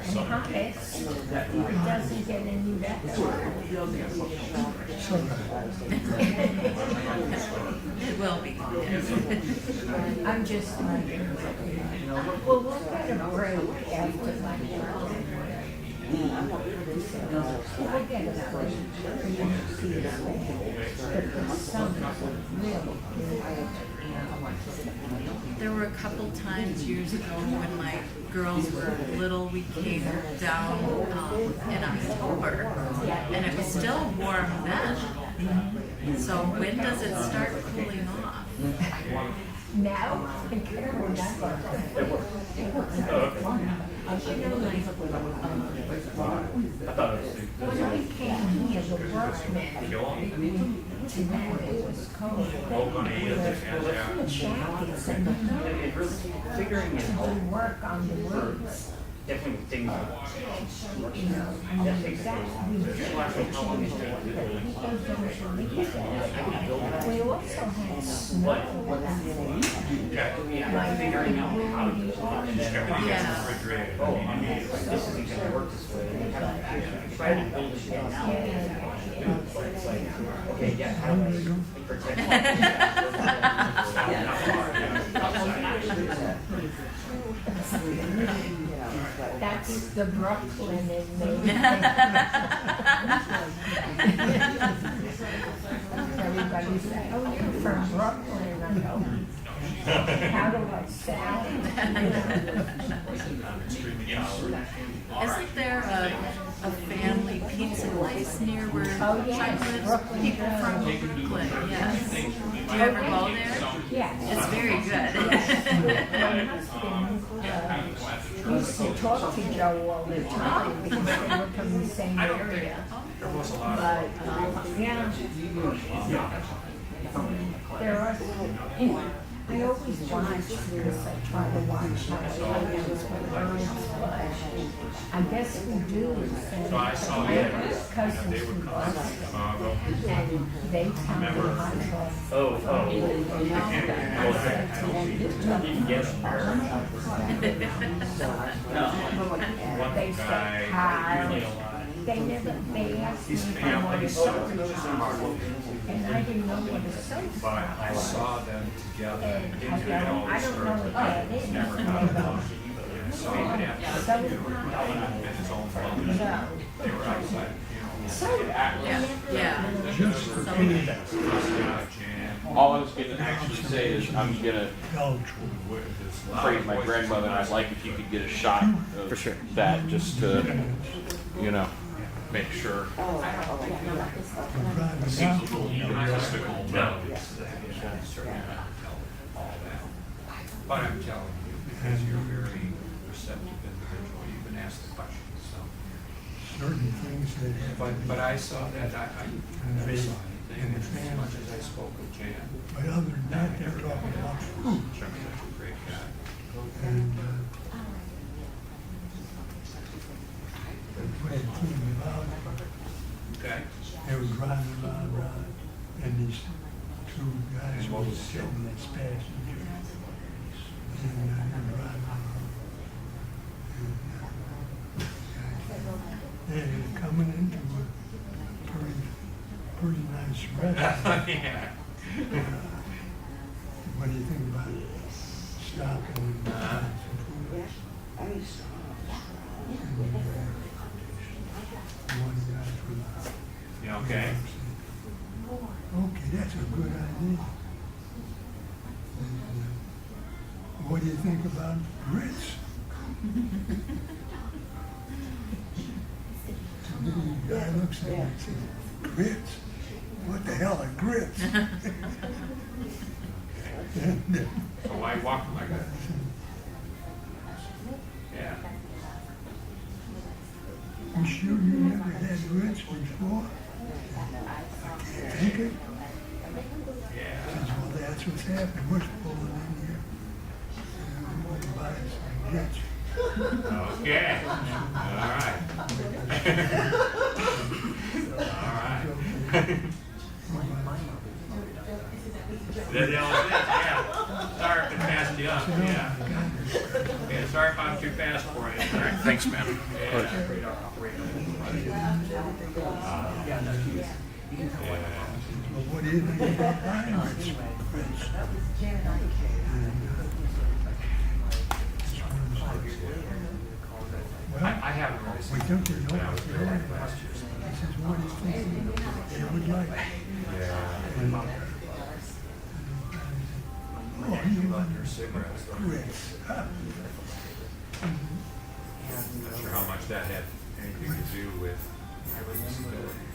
and hottest. It doesn't get any better. It will be. I'm just wondering. Well, we'll get a break after my work. We'll get a break for you to see the but the summer's really good. There were a couple times years ago when my girls were little, we came down in October, and it was still warm then. So when does it start cooling off? Now, I can't remember. When I came here, the workmen, and then it was cold. They were jackets and Figuring it to do work on the roofs. definitely with things. You know, I mean, that's, we did the change the windows and leaks. We also had snow that day. Like, Figuring out how to do it it. blew And then the everything Yeah. gets refrigerated. Oh, I mean, this isn't gonna work this way. And you have to try to build it down now. It's like, okay, yeah, how do I protect? That's the Brooklyn in me. Everybody say, oh, you're from Brooklyn. I go, how do I sound? Isn't there a family pizza place near where Oh, yes, Chuck lives? Brooklyn People from Road. Brooklyn, yes. Do you ever go there? Yes. It's very good. My husband used to talk to Joe all the time because they were from the same area. There was a lot of. But, yeah. There are, I always watch this, I try to watch how it happens with girls, but I guess we do. So I saw My cousins they would from come Boston, from Chicago. and they come to my house. They say hi. They never, they asked me if I wanted a soap. And I didn't know what a soap was. But I saw them together. And I Into go, it all I don't know what that is. Never And got they go, along. So I had so to in his own phone. no. They were outside, So, Yeah. All I was gonna actually say is I'm gonna phrase my grandmother, and I'd like if you could get a shot of that, just to, you know, make sure. It seems a little egotistical, but But I'm telling you, because you're a very receptive individual, you can ask the questions, so. Certain things that happen. But I saw that, I never saw anything, as much as I spoke with Jan. But other than that, they're talking about food. Such a great guy. And what it told me about, Okay. they were driving around, and these two guys were sitting as passengers. And they're driving around. And they're coming into a pretty nice restaurant. Yeah. What do you think about stopping and buying some food? One guy from Yeah, okay. okay, that's a good idea. What do you think about grits? The guy looks at me and says, grits? What the hell are grits? So why walk like that? Yeah. You sure you never had grits before? I can't think it. Yeah. Says, well, that's what's happened. We're pulling in here. And we're gonna buy some grits. Okay. All right. All right. That's it, yeah. Sorry if it passed you up, yeah. Yeah, sorry if I'm too fast for you. All right, Thanks, man. Well, what do you think about buying grits? Well, I haven't really we seen took it it when I over was to there her. like last year. He says, what do you think they would like? And, oh, you want Your cigarettes, though. grits? Huh? Not sure how much that had anything to do with my disability.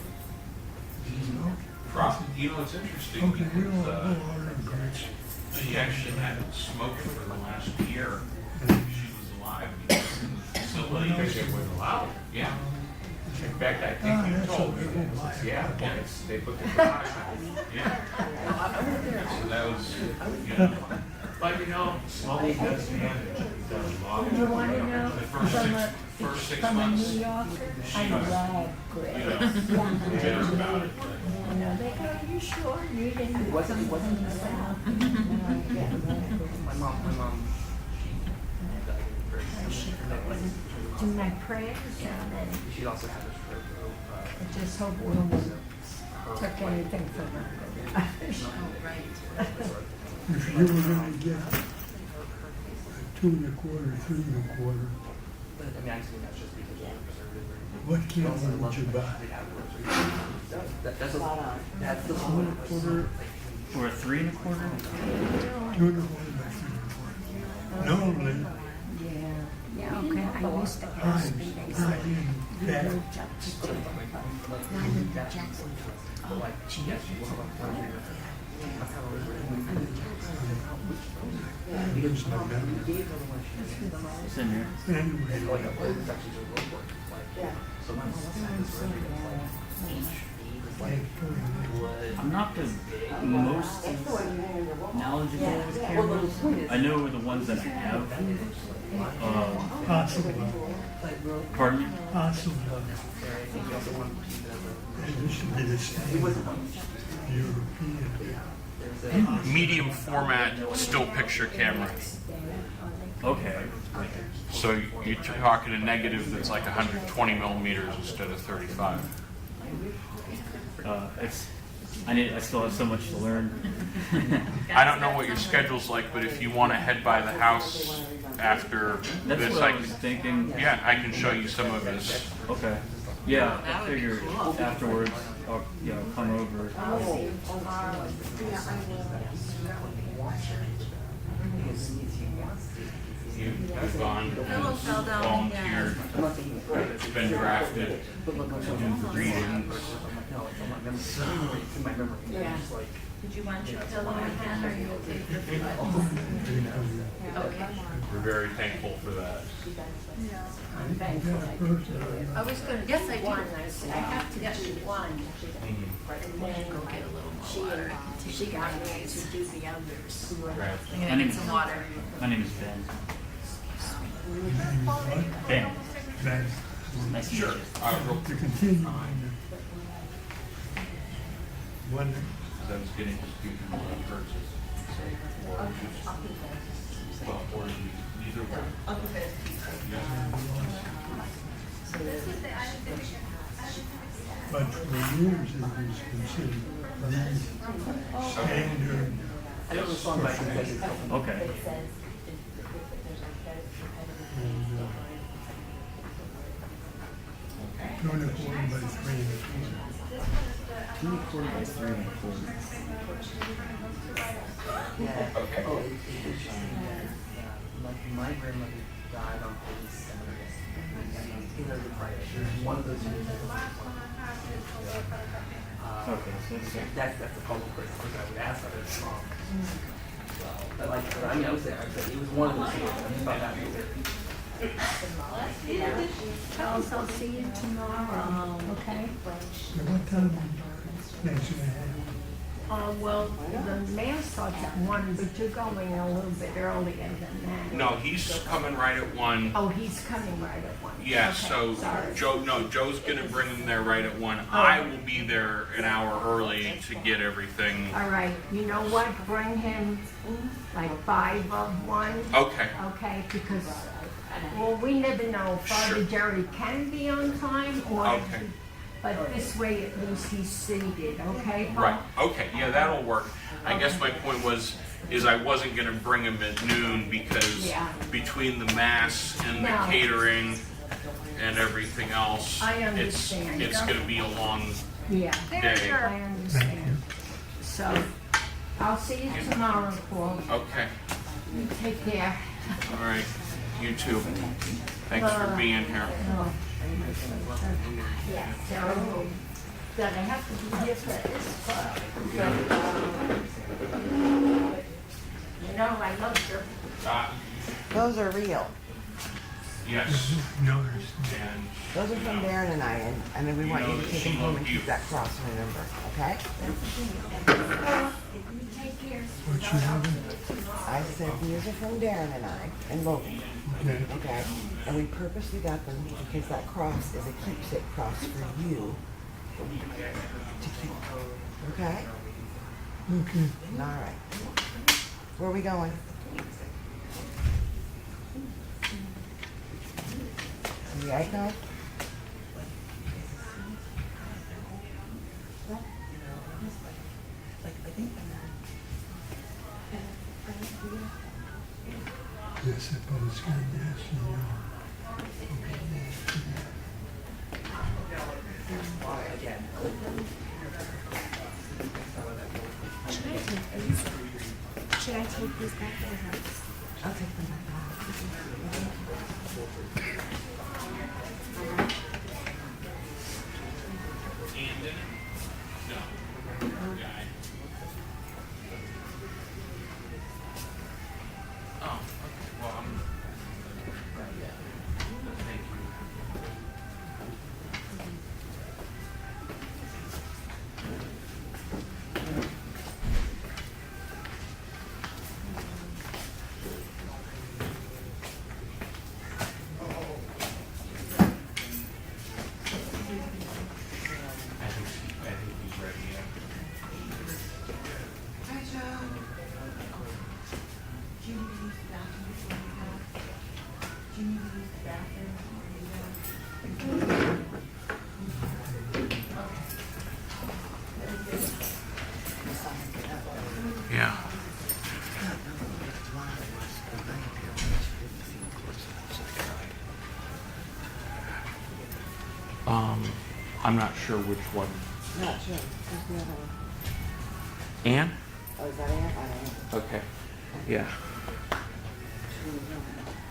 Okay. you know, it's interesting. Okay, we'll because, order grits. He actually hadn't smoked for the last year. She was alive. Because in the facility, it was allowed. Yeah. In fact, I think you told me. Yeah, they put the garage on. Yeah. So that was, you know. But you know, smoking does damage. It does a lot. You wanna know The from first six a months. New Yorker? I love Greg. You know, bitter about it. You know, they go, you sure you didn't? Wasn't the South? My mom. Do my prayers and then She also had a stroke. I just hope no one took anything from her. If you were gonna get a 2 1/4, 3 1/4, But I mean, I assume that's just because of preservative. what camera would you buy? That's a lot on. That's the 2 1/4, Or a 3 1/4? 2 1/4 by 3 1/4. Normally, Yeah, okay, I used to ask high-end me, they said, high-end back, lose my memory. It's in here. Anyway, I'm not the most knowledgeable with cameras. I know the ones that I have. possible, Pardon me? possible. It used to be the same European. Medium format still picture camera. Okay. So you're talking a negative that's like 120 millimeters instead of 35. I still have so much to learn. I don't know what your schedule's like, but if you want to head by the house after That's this, what I was thinking. yeah, I can show you some of his. Okay. Yeah, I figured afterwards I'll come over. You've gone, Pillow fell down, volunteered, been drafted to do the readings. Yeah. Did you want your pillow again, or are you okay for Okay. We're very thankful for that. I'm thankful I could do it. I was gonna, yes, I do. One, I said, I have to do one. Mhm. And then Go get a little more water. she got me to do the others. I'm gonna get some water. My name is Ben. Ben. Ben. Nice to meet you. To continue on the one, I was getting to speak to one purchase. Or just, well, or either way. but for years it was considered the standard. I know the song by Okay. And, 2 1/4 by 3 1/4. 2 1/4 by 3 1/4. Yeah. Oh, my grandmother died on police Saturday. One of those years. Okay, so it's That's the problem. Of course, I would ask that it's wrong. But like, I mean, I was there. It was one of those years. I just thought that was it. Charles, I'll see you tomorrow, okay? At what time next you have? Well, the mail starts at 1, but you're going a little bit earlier than that. No, he's coming right at 1. Oh, he's coming right at 1. Yeah, Okay, so sorry. Joe's gonna bring him there right at 1. I will be there an hour early to get everything. All right, you know what, bring him like 5 of 1. Okay. Okay, because, well, we never know if Father Sure. Jerry can be on time or, Okay. but this way at least he's seated, okay, Paul? Right, okay, yeah, that'll work. I guess my point is I wasn't gonna bring him at noon because Yeah. between the mass and the No. catering and everything else, I it's understand. gonna be a long Yeah, day. I understand. So, I'll see you tomorrow, Paul. Okay, You take care. all right, you too. Thanks for being here. Yeah, so, that I have to be here for this part. those are real. Yes. Yours. And Those are from Darren and I, and then we want you to take them home and keep that cross and remember, okay? What you having? I said these are from Darren and I, and Logan, Okay. okay? And we purposely got them because that cross is a keepsake cross for you to keep, okay? Okay. All right. Where are we going? The icon? Yes, I suppose God bless you. Should I take these back to the house? I'll take them back. oh, okay. Well, I'm. Thank you. I think he's ready. Yeah. Hi, Joe. Do you need to use the bathroom before you go? Do you need to use the bathroom before you go? Yeah. I'm not sure which one. Not sure. Who's the other one? Anne? Oh, is that it? I don't know. Okay. Yeah.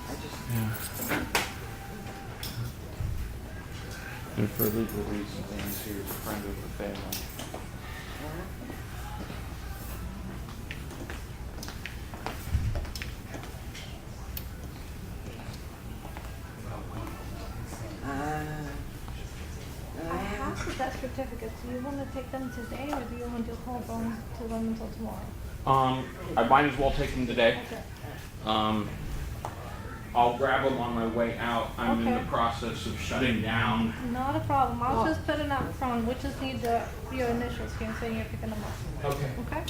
I just. Yeah. And for legal reasons, Anne's here as a friend of the family. I have the death certificates. Do you want to take them today, or do you want to hold on to them until tomorrow? I might as well take them today. Okay. I'll grab them on my way out. I'm in Okay. the process of shutting down. Not a problem. I'll just put it up front. We just need your initials here saying you're picking them up. Okay. Okay?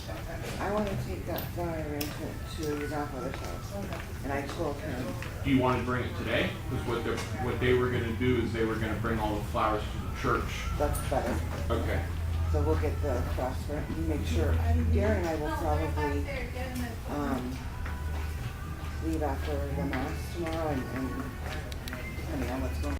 I want to take that flower arrangement to your grandfather's house. And I told him, Do you want to bring it today? Because what they were going to do is they were going to bring all the flowers to the church. that's better. Okay. So we'll get the cross for it and make sure. Darren and I will probably leave after the mass tomorrow.